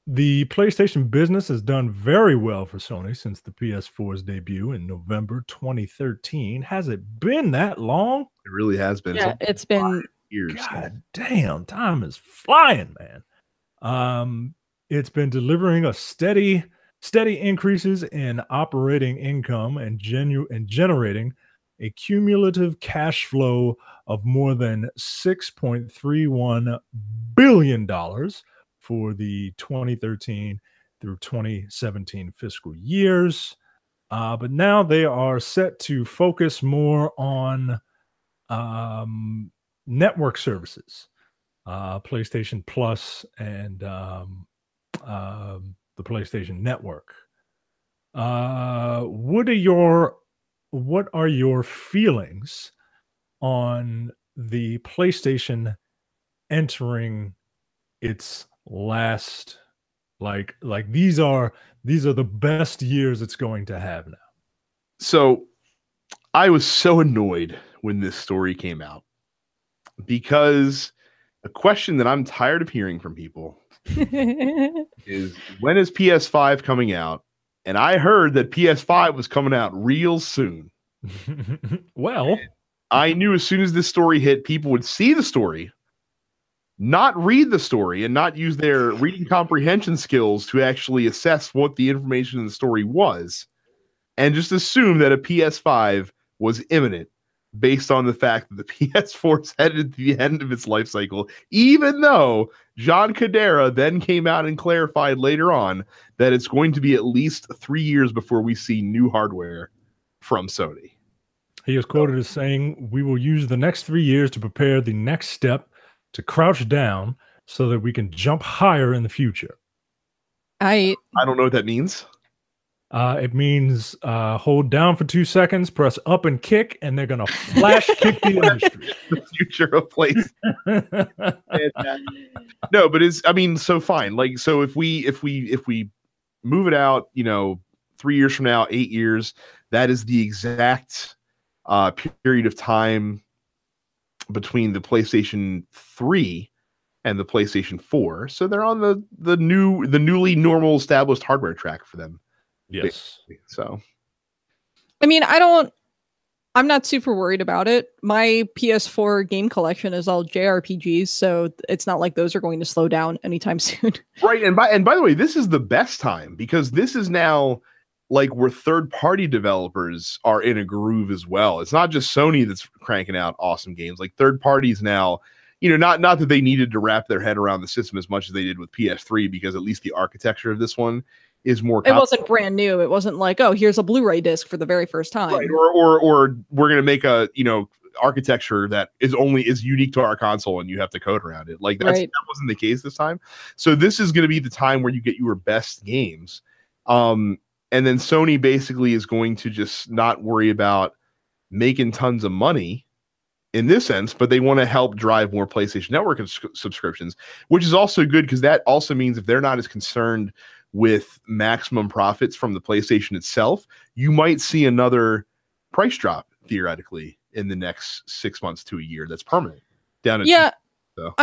The PlayStation business has done very well for Sony since the PS4's debut in November 2013. Has it been that long? It really has been. Yeah, it's been years. God damn, time is flying, man. It's been delivering a steady increases in operating income and generating a cumulative cash flow of more than $6.31 billion for the 2013 through 2017 fiscal years. But now they are set to focus more on network services, PlayStation Plus and the PlayStation Network. What are your feelings on the PlayStation entering its last, like these are the best years it's going to have now? So I was so annoyed when this story came out, because a question that I'm tired of hearing from people is, when is PS5 coming out? And I heard that PS5 was coming out real soon. Well, I knew as soon as this story hit, people would see the story, not read the story, and not use their reading comprehension skills to actually assess what the information in the story was, and just assume that a PS5 was imminent based on the fact that the PS4 is headed to the end of its life cycle, even though John Kodera then came out and clarified later on that it's going to be at least 3 years before we see new hardware from Sony. He is quoted as saying, "We will use the next 3 years to prepare the next step, to crouch down so that we can jump higher in the future." I don't know what that means. It means hold down for 2 seconds, press up and kick, and they're gonna flash kick the industry. The future of place. No, but so fine. Like, so if we move it out, 3 years from now, 8 years, that is the exact period of time between the PlayStation 3 and the PlayStation 4. So they're on the newly normal established hardware track for them. Yes. Basically. So, I mean, I'm not super worried about it. My PS4 game collection is all JRPGs, so it's not like those are going to slow down anytime soon. Right. And by the way, this is the best time, because this is now like where third-party developers are in a groove as well. It's not just Sony that's cranking out awesome games. Like, third parties now, not that they needed to wrap their head around the system as much as they did with PS3, because at least the architecture of this one is more. It wasn't brand new. It wasn't like, oh, here's a Blu-ray disc for the very first time. Right. Or we're gonna make a architecture that is unique to our console and you have to code around it. Like, that wasn't the case this time. So this is gonna be the time where you get your best games. And then Sony basically is going to just not worry about making tons of money in this sense, but they want to help drive more PlayStation Network subscriptions, which is also good, because that also means if they're not as concerned with maximum profits from the PlayStation itself, you might see another price drop theoretically in the next 6 months to a year. That's permanent. Down to yeah. So.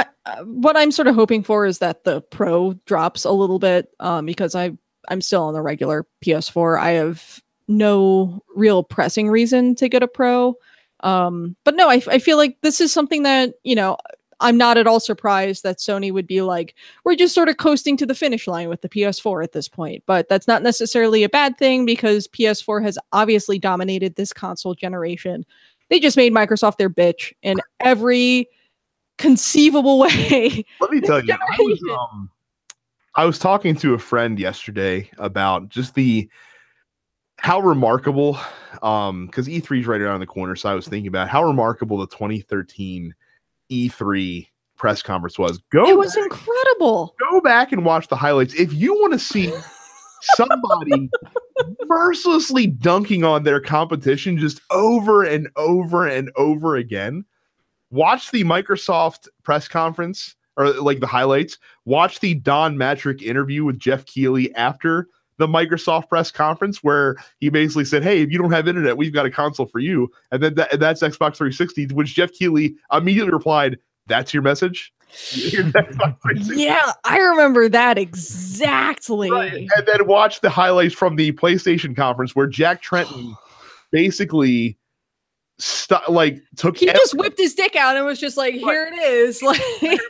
What I'm sort of hoping for is that the Pro drops a little bit, because I'm still on the regular PS4. I have no real pressing reason to get a Pro. But no, I feel like this is something that, I'm not at all surprised that Sony would be like, we're just sort of coasting to the finish line with the PS4 at this point. But that's not necessarily a bad thing, because PS4 has obviously dominated this console generation. They just made Microsoft their bitch in every conceivable way. Let me tell you, I was talking to a friend yesterday about just how remarkable, because E3 is right around the corner. So I was thinking about how remarkable the 2013 E3 press conference was. It was incredible. Go back and watch the highlights. If you want to see somebody mercilessly dunking on their competition just over and over and over again, watch the Microsoft press conference, or like the highlights. Watch the Don Matrick interview with Jeff Keighley after the Microsoft press conference, where he basically said, hey, if you don't have internet, we've got a console for you. And then that's Xbox 360, which Jeff Keighley immediately replied, that's your message? Yeah, I remember that exactly. Right. And then watch the highlights from the PlayStation conference, where Jack Tretton basically just whipped his dick out and was just like, here it is.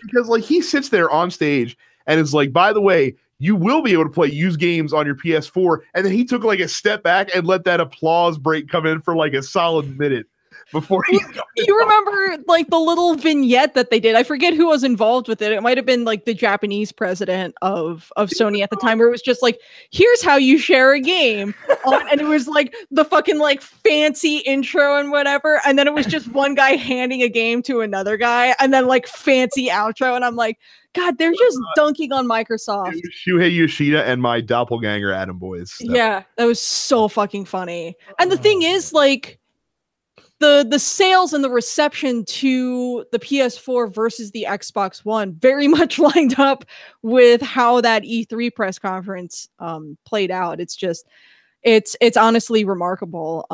Because he sits there on stage and is like, by the way, you will be able to play used games on your PS4. And then he took a step back and let that applause break come in for a solid minute before he. You remember the little vignette that they did? I forget who was involved with it. It might have been the Japanese president of Sony at the time, where it was just here's how you share a game. And it was the fucking fancy intro and whatever. And then it was just one guy handing a game to another guy, and then fancy outro. And I'm like, God, they're just dunking on Microsoft. Shuhei Yoshida and my doppelganger Adam Boyes. So. Yeah, that was so fucking funny. And the thing is, the sales and the reception to the PS4 versus the Xbox One very much lined up with how that E3 press conference played out. It's just, it's honestly remarkable.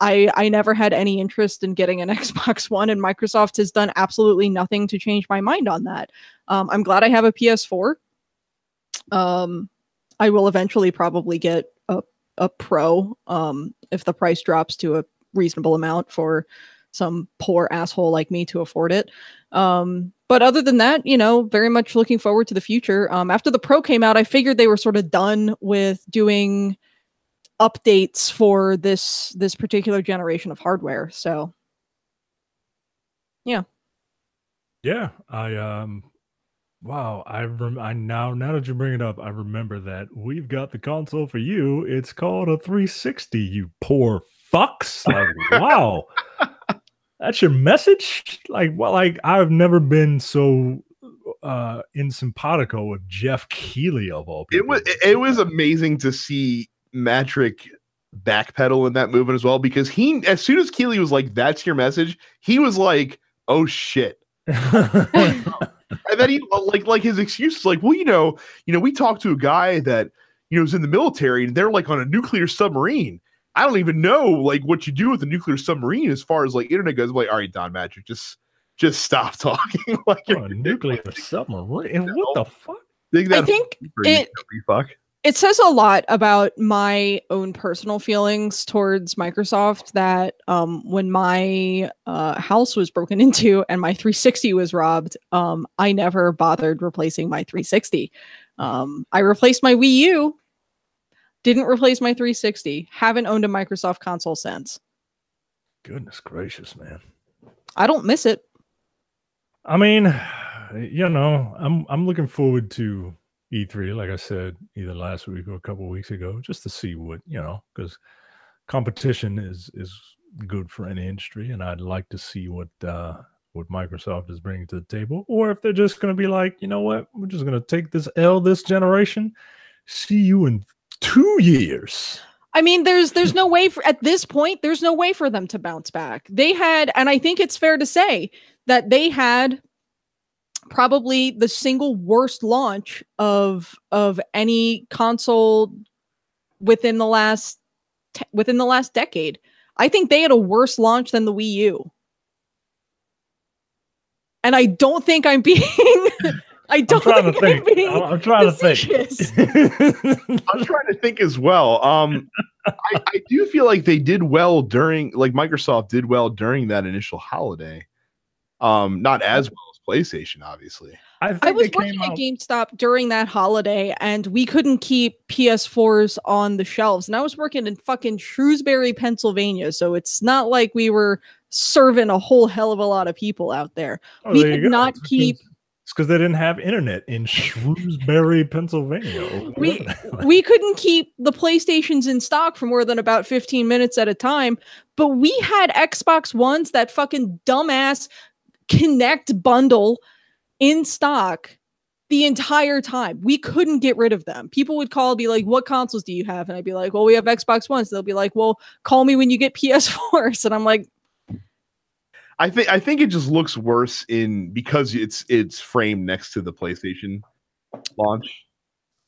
I never had any interest in getting an Xbox One, and Microsoft has done absolutely nothing to change my mind on that. I'm glad I have a PS4. I will eventually probably get a Pro if the price drops to a reasonable amount for some poor asshole like me to afford it. But other than that, very much looking forward to the future. After the Pro came out, I figured they were sort of done with doing updates for this particular generation of hardware. So yeah. Wow, I now that you bring it up, I remember that we've got the console for you. It's called a 360, you poor fucks. Wow. That's your message? I've never been so in simpatico with Jeff Keighley of all people. It was amazing to see Matrick backpedal in that movement as well, because as soon as Keighley was like, that's your message, he was like, oh shit. And then he his excuse is well, we talked to a guy that was in the military, and they're on a nuclear submarine. I don't even know what you do with a nuclear submarine as far as internet goes. I'm all right, Don Matrick, just stop talking. You're a nuclear submarine. What the fuck? I think it says a lot about my own personal feelings towards Microsoft that when my house was broken into and my 360 was robbed, I never bothered replacing my 360. I replaced my Wii U, didn't replace my 360, haven't owned a Microsoft console since. Goodness gracious, man. I don't miss it. I mean, I'm looking forward to E3, like I said, either last week or a couple of weeks ago, just to see what, because competition is good for any industry, and I'd like to see what Microsoft is bringing to the table, or if they're just going to be like, you know what, we're just going to take this L this generation, see you in 2 years. I mean, there's no way at this point, there's no way for them to bounce back. They had, and I think it's fair to say that they had probably the single worst launch of any console within the last decade. I think they had a worse launch than the Wii U. And I don't think I'm being I'm trying to think. I'm trying to think as well. I do feel like they did well Microsoft did well during that initial holiday. Not as well as PlayStation, obviously. I was working at GameStop during that holiday, and we couldn't keep PS4s on the shelves. And I was working in fucking Shrewsbury, Pennsylvania, so it's not like we were serving a whole hell of a lot of people out there. We could not keep. It's because they didn't have internet in Shrewsbury, Pennsylvania. We couldn't keep the PlayStations in stock for more than about 15 minutes at a time. But we had Xbox Ones, that fucking dumbass Kinect bundle, in stock the entire time. We couldn't get rid of them. People would call, be like, what consoles do you have? And I'd be like, well, we have Xbox Ones. They'll be like, well, call me when you get PS4s. And I'm like, I think it just looks worse because it's framed next to the PlayStation launch.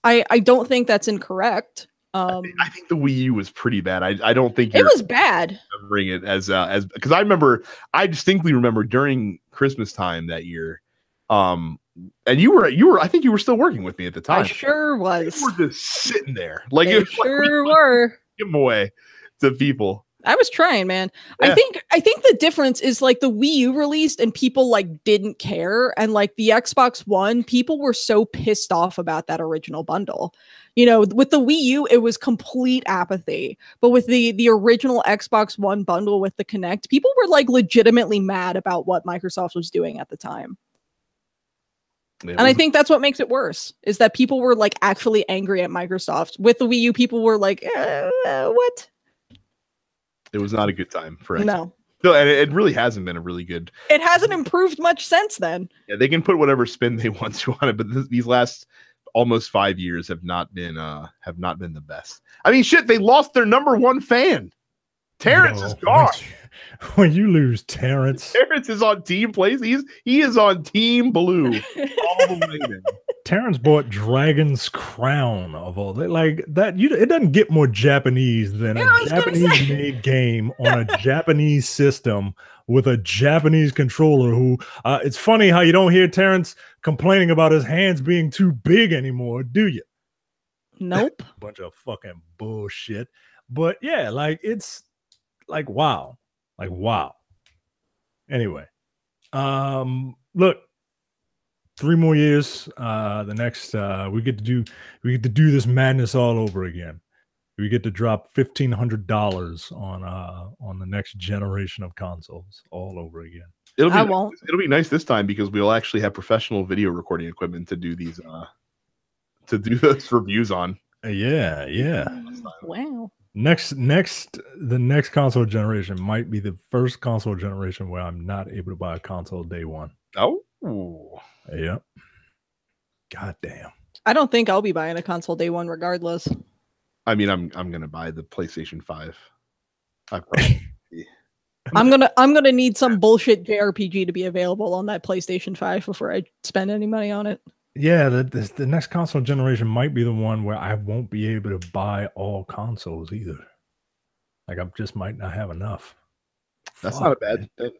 I don't think that's incorrect. I think the Wii U was pretty bad. I don't think it was bad. Remembering it as because I distinctly remember during Christmas time that year. And you were I think you were still working with me at the time. I sure was. You were just sitting there like you sure were. Give them away to people. I was trying, man. Yeah. I think the difference is like the Wii U released and people like didn't care, and like the Xbox One, people were so pissed off about that original bundle. You know, with the Wii U, it was complete apathy. But with the original Xbox One bundle with the Kinect, people were like legitimately mad about what Microsoft was doing at the time. And I think that's what makes it worse, is that people were like actually angry at Microsoft. With the Wii U, people were like, what? It was not a good time for Xbox. No. And it really hasn't been a really good. It hasn't improved much since then. Yeah, they can put whatever spin they want to on it, but these last almost 5 years have not been the best. I mean, shit, they lost their number one fan. Terrence is gone. When you lose Terrence is on Team Place. He is on Team Blue all the way now. Terrence bought Dragon's Crown of all that. Like that, it doesn't get more Japanese than a Japanese-made game on a Japanese system with a Japanese controller. Who it's funny how you don't hear Terrence complaining about his hands being too big anymore, do you? Nope. Bunch of fucking bullshit. But yeah, like it's like wow. Like wow. Anyway, look, 3 more years. The next we get to do this madness all over again. We get to drop $1,500 on the next generation of consoles all over again. It'll be nice this time because we'll actually have professional video recording equipment to do these those reviews on. Yeah. Wow. The next console generation might be the first console generation where I'm not able to buy a console day one. Oh, yep. God damn. I don't think I'll be buying a console day one regardless. I mean, I'm gonna buy the PlayStation 5. I'm gonna need some bullshit JRPG to be available on that PlayStation 5 before I spend any money on it. Yeah, the next console generation might be the one where I won't be able to buy all consoles either. Like I just might not have enough. That's not a bad thing.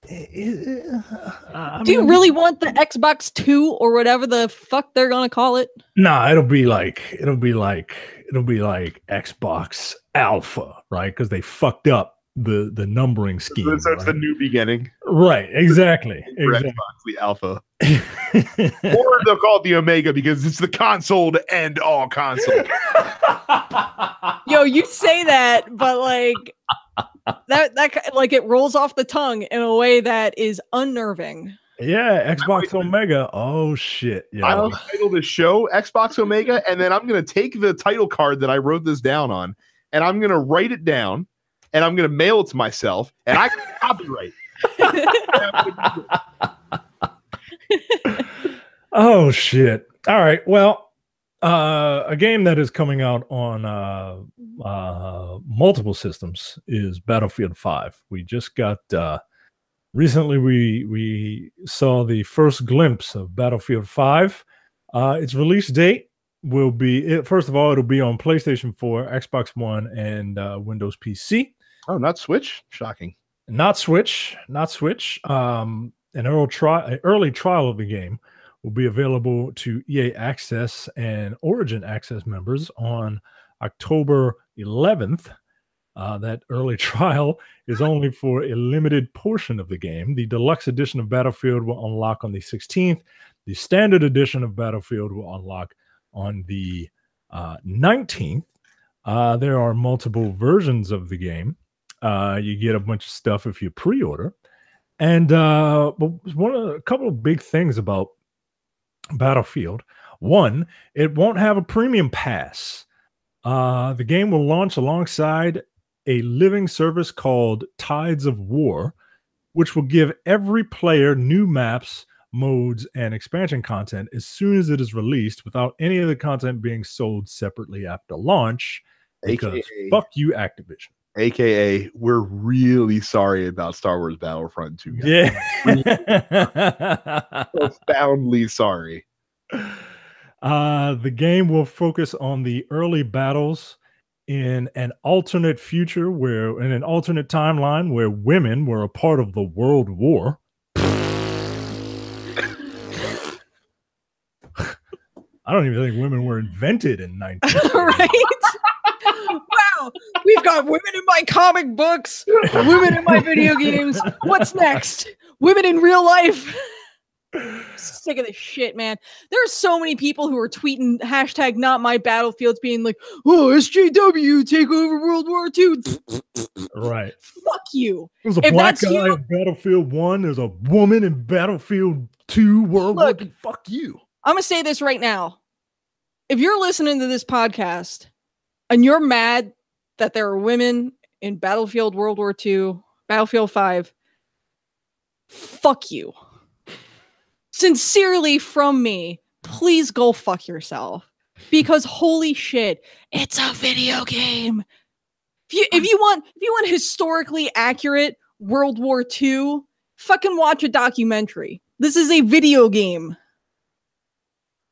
Do you really want the Xbox 2 or whatever the fuck they're gonna call it? Nah, it'll be like Xbox Alpha, right? Because they fucked up the numbering scheme. So it's the new beginning. Right, exactly. Xbox, the Alpha. Or they'll call it the Omega because it's the console to end all consoles. Yo, you say that, but like that like it rolls off the tongue in a way that is unnerving. Yeah, Xbox Omega. Oh shit. Yeah. I will title the show Xbox Omega, and then I'm gonna take the title card that I wrote this down on, and I'm gonna write it down, and I'm gonna mail it to myself, and I can copyright. Oh shit. All right. Well, a game that is coming out on multiple systems is Battlefield 5. We just got recently we saw the first glimpse of Battlefield 5. Its release date will be, first of all, it'll be on PlayStation 4, Xbox One, and Windows PC. Oh, not Switch? Shocking. Not Switch. An early trial of the game will be available to EA Access and Origin Access members on October 11th. That early trial is only for a limited portion of the game. The deluxe edition of Battlefield will unlock on the 16th. The standard edition of Battlefield will unlock on the 19th. There are multiple versions of the game. You get a bunch of stuff if you pre-order. And a couple of big things about Battlefield. One, it won't have a premium pass. The game will launch alongside a living service called Tides of War, which will give every player new maps, modes, and expansion content as soon as it is released, without any of the content being sold separately after launch. Because fuck you, Activision. AKA, we're really sorry about Star Wars Battlefront 2. Yeah. Profoundly sorry. The game will focus on the early battles in an alternate future in an alternate timeline where women were a part of the World War. I don't even think women were invented in 19. Right? Wow, we've got women in my comic books, women in my video games. What's next? Women in real life. Sick of this shit, man. There's so many people who are tweeting hashtag not my battlefields being like, oh, SJW take over World War II. Right. Fuck you. There's a black guy in Battlefield 1. There's a woman in Battlefield 2 World War II. Fuck you. I'm going to say this right now. If you're listening to this podcast and you're mad that there are women in Battlefield World War II, Battlefield 5, fuck you. Sincerely from me, please go fuck yourself. Because holy shit, it's a video game. If you want historically accurate World War II, fucking watch a documentary. This is a video game.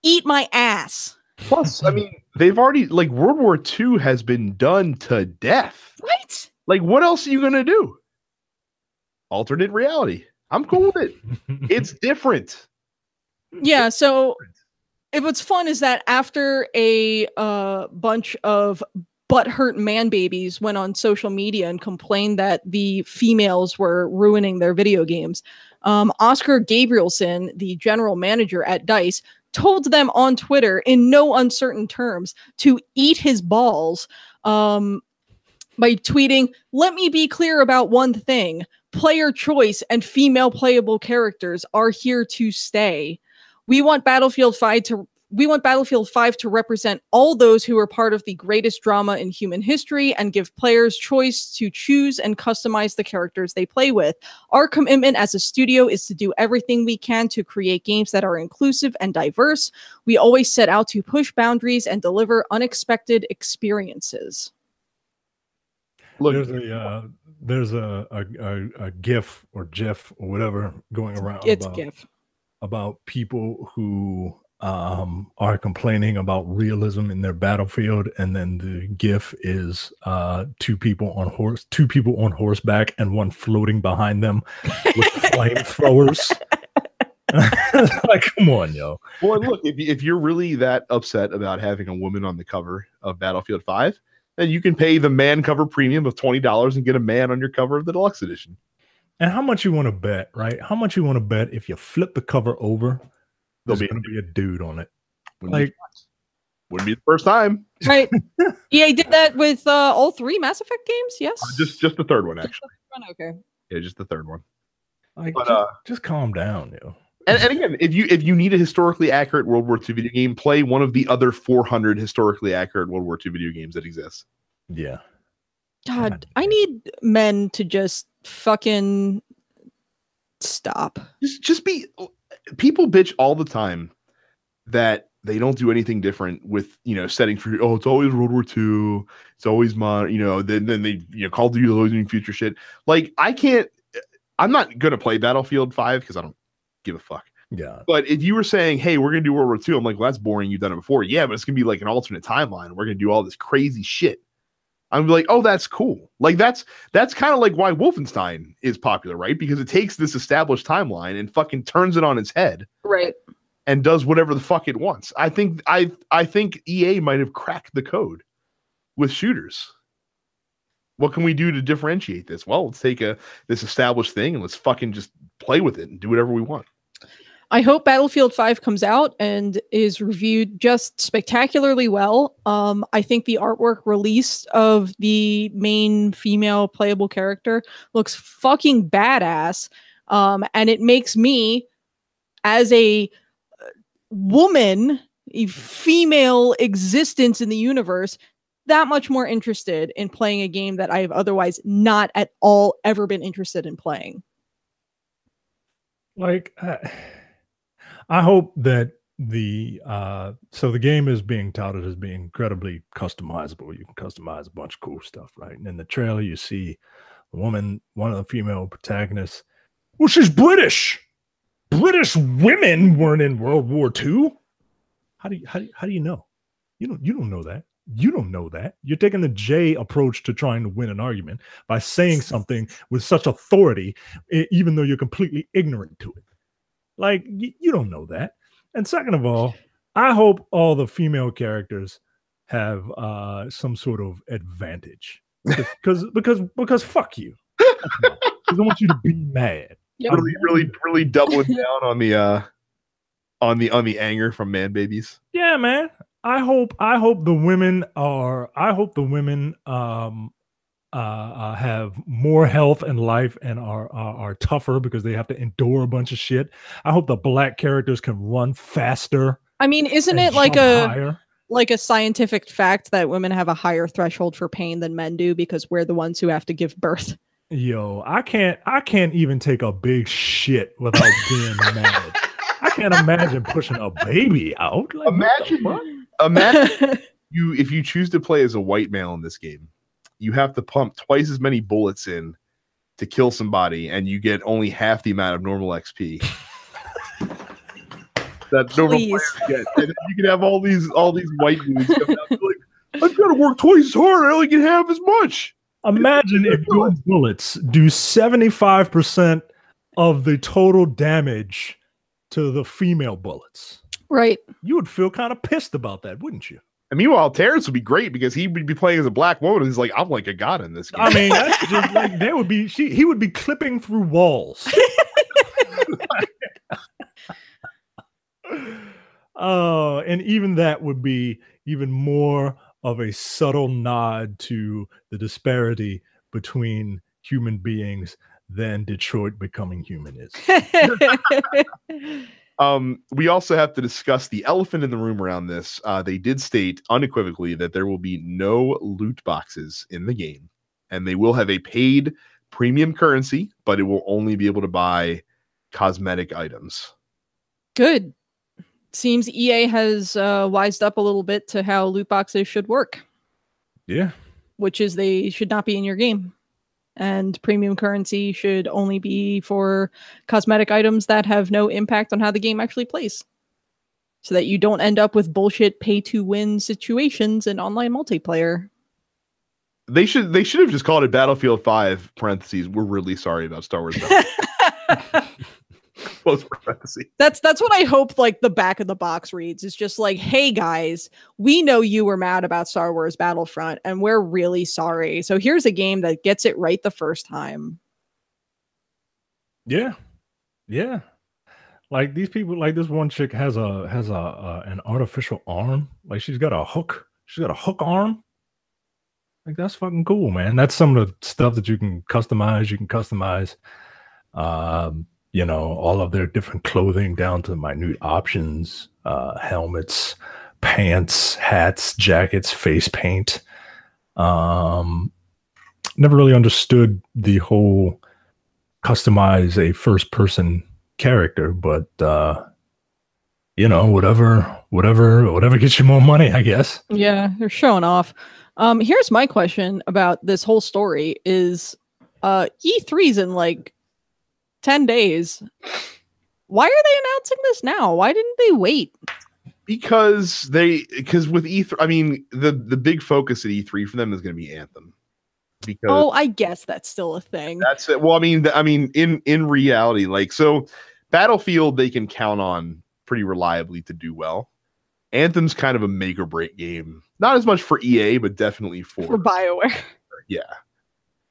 Eat my ass. Plus, I mean, they've already, like, World War II has been done to death. Right? Like, what else are you going to do? Alternate reality. I'm cool with it. It's different. Yeah, so what's fun is that after a bunch of butthurt man babies went on social media and complained that the females were ruining their video games, Oscar Gabrielson, the general manager at DICE, told them on Twitter in no uncertain terms to eat his balls by tweeting, "Let me be clear about one thing. Player choice and female playable characters are here to stay. We want Battlefield 5 to represent all those who are part of the greatest drama in human history and give players choice to choose and customize the characters they play with. Our commitment as a studio is to do everything we can to create games that are inclusive and diverse. We always set out to push boundaries and deliver unexpected experiences." Look, there's a GIF or GIF or whatever going around. It's GIF. About people who are complaining about realism in their Battlefield, and then the GIF is two people on horseback and one floating behind them with flamethrowers. Like, come on, yo. Well, look, if you're really that upset about having a woman on the cover of Battlefield 5, then you can pay the man cover premium of $20 and get a man on your cover of the deluxe edition. And how much you want to bet, right? How much you want to bet if you flip the cover over, there's going to be a dude on it. Wouldn't be the first time. Right. EA did that with all three Mass Effect games, yes? Just the third one, actually. Okay. Yeah, just the third one. Like, just calm down, yo. And again, if you need a historically accurate World War II video game, play one of the other 400 historically accurate World War II video games that exist. Yeah. God, I need men to just fucking stop. Just be. People bitch all the time that they don't do anything different with, settings for, it's always World War II, it's always modern, then they Call of Duty losing future shit. Like, I'm not gonna play Battlefield 5 because I don't give a fuck. Yeah. But if you were saying, hey, we're gonna do World War II, I'm like, well, that's boring. You've done it before. Yeah, but it's gonna be like an alternate timeline. We're gonna do all this crazy shit. I'm like, oh, that's cool. Like that's kind of like why Wolfenstein is popular, right? Because it takes this established timeline and fucking turns it on its head, right? And does whatever the fuck it wants. I think EA might have cracked the code with shooters. What can we do to differentiate this? Well, let's take this established thing and let's fucking just play with it and do whatever we want. I hope Battlefield 5 comes out and is reviewed just spectacularly well. I think the artwork release of the main female playable character looks fucking badass. And it makes me, as a woman, a female existence in the universe, that much more interested in playing a game that I have otherwise not at all ever been interested in playing. Like, I hope that so the game is being touted as being incredibly customizable. You can customize a bunch of cool stuff, right? And in the trailer, you see the woman, one of the female protagonists. Well, she's British. British women weren't in World War II. How do you know? You don't know that. You don't know that. You're taking the J approach to trying to win an argument by saying something with such authority, even though you're completely ignorant to it. Like, you don't know that. And second of all, I hope all the female characters have some sort of advantage. Because fuck you. Because I want you to be mad. Yep. Really doubling down on the anger from man babies. Yeah, man. I hope the women have more health and life and are tougher because they have to endure a bunch of shit. I hope the black characters can run faster. I mean, isn't it like a scientific fact that women have a higher threshold for pain than men do because we're the ones who have to give birth? Yo, I can't even take a big shit without being mad. I can't imagine pushing a baby out. Like, imagine if you choose to play as a white male in this game, you have to pump twice as many bullets in to kill somebody, and you get only half the amount of normal XP that normal players get. And then you can have all these white dudes come out and be like, I've got to work twice as hard. I only get half as much. Imagine if your bullets do 75% of the total damage to the female bullets. Right. You would feel kind of pissed about that, wouldn't you? And meanwhile, Terrence would be great because he would be playing as a black woman. And he's like, I'm like a god in this game. I mean, that's just like he would be clipping through walls. Oh, and even that would be even more of a subtle nod to the disparity between human beings than Detroit Becoming Human is. We also have to discuss the elephant in the room around this. They did state unequivocally that there will be no loot boxes in the game, and they will have a paid premium currency, but it will only be able to buy cosmetic items. Good. Seems EA has wised up a little bit to how loot boxes should work. Yeah. Which is they should not be in your game. And premium currency should only be for cosmetic items that have no impact on how the game actually plays. So that you don't end up with bullshit pay-to-win situations in online multiplayer. They should have just called it Battlefield 5, parentheses, we're really sorry about Star Wars. Close parentheses. That's what I hope like the back of the box reads. It's just like, hey guys, we know you were mad about Star Wars Battlefront and we're really sorry. So here's a game that gets it right the first time. Yeah. Yeah. Like these people, like this one chick has an artificial arm. Like she's got a hook arm. Like that's fucking cool, man. That's some of the stuff that you can customize. You can customize all of their different clothing down to minute options, helmets, pants, hats, jackets, face paint. Never really understood the whole customize a first person character, but whatever gets you more money, I guess. Yeah, they're showing off. Here's my question about this whole story is E3's in like 10 days. Why are they announcing this now? Why didn't they wait? Because with E3, I mean, the big focus at E3 for them is going to be Anthem. Because I guess that's still a thing. That's it. Well, I mean, in reality, like, so Battlefield they can count on pretty reliably to do well. Anthem's kind of a make or break game, not as much for EA, but definitely for BioWare. Yeah.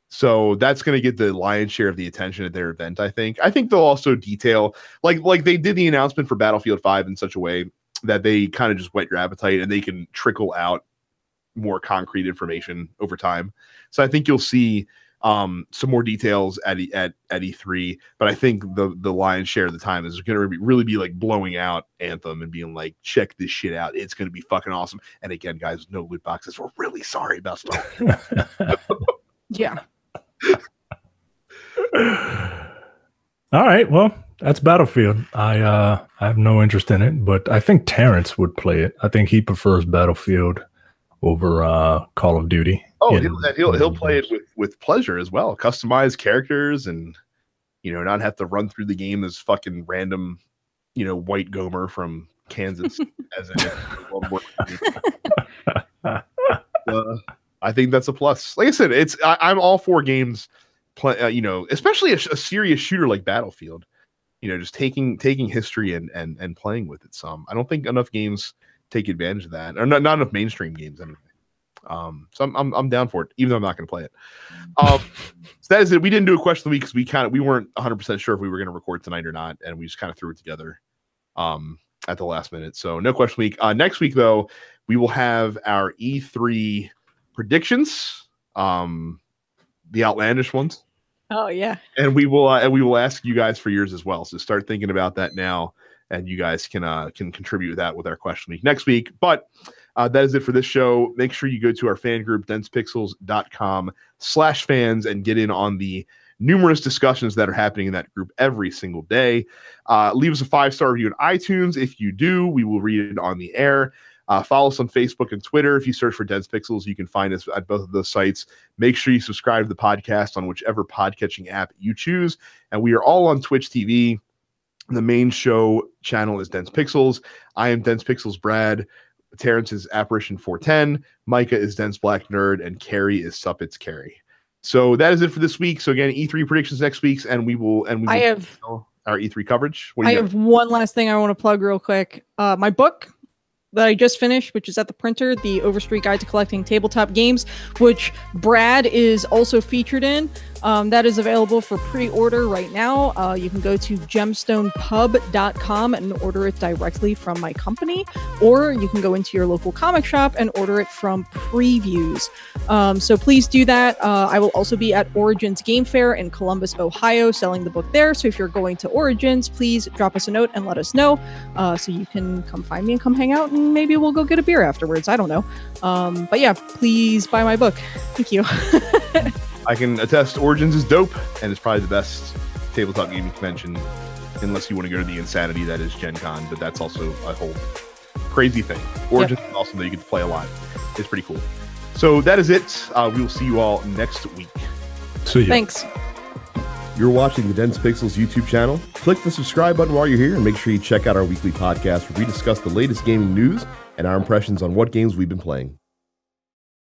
So that's going to get the lion's share of the attention at their event. I think they'll also detail like they did the announcement for Battlefield 5 in such a way that they kind of just whet your appetite and they can trickle out more concrete information over time. So I think you'll see some more details at E3, but I think the lion's share of the time is going to really be like blowing out Anthem and being like, check this shit out. It's going to be fucking awesome. And again, guys, no loot boxes. We're really sorry about stuff. Yeah. All right. Well, that's Battlefield. I have no interest in it, but I think Terrence would play it. I think he prefers Battlefield over Call of Duty. Oh, he'll play it with pleasure as well. Customize characters and not have to run through the game as fucking random white Gomer from Kansas as in World War II. I think that's a plus. Like I said, I'm all for games especially a serious shooter like Battlefield. Just taking history and playing with it some. I don't think enough games take advantage of that, or not enough mainstream games anyway. So I'm down for it, even though I'm not going to play it. So that is it. We didn't do a question of the week because we weren't 100% sure if we were going to record tonight or not, and we just kind of threw it together at the last minute. So no question week. Next week though, we will have our E3 predictions, the outlandish ones. Oh yeah. And we will ask you guys for yours as well. So start thinking about that now, and you guys can contribute with that with our question week next week. But that is it for this show. Make sure you go to our fan group, densepixels.com/fans, and get in on the numerous discussions that are happening in that group every single day. Leave us a 5-star review on iTunes. If you do, we will read it on the air. Follow us on Facebook and Twitter. If you search for Dense Pixels, you can find us at both of those sites. Make sure you subscribe to the podcast on whichever podcatching app you choose. And we are all on Twitch TV. The main show channel is Dense Pixels. I am Dense Pixels Brad. Terrence is Apparition 410. Micah is Dense Black Nerd. And Carrie is Suppets Carrie. So that is it for this week. So again, E3 predictions next week, and we will have our E3 coverage. I have one last thing I want to plug real quick. My book that I just finished, which is at the printer, The Overstreet Guide to Collecting Tabletop Games, which Brad is also featured in. That is available for pre-order right now. You can go to gemstonepub.com and order it directly from my company, or you can go into your local comic shop and order it from Previews. So please do that. I will also be at Origins Game Fair in Columbus, Ohio, selling the book there. So if you're going to Origins, please drop us a note and let us know, so you can come find me and come hang out, and maybe we'll go get a beer afterwards. I don't know. But yeah, please buy my book. Thank you. I can attest Origins is dope, and it's probably the best tabletop gaming convention, unless you want to go to the insanity that is Gen Con, but that's also a whole crazy thing. Origins is awesome that you get to play a lot. It's pretty cool. So that is it. We will see you all next week. See you. Thanks. You're watching the Dense Pixels YouTube channel. Click the subscribe button while you're here, and make sure you check out our weekly podcast where we discuss the latest gaming news and our impressions on what games we've been playing.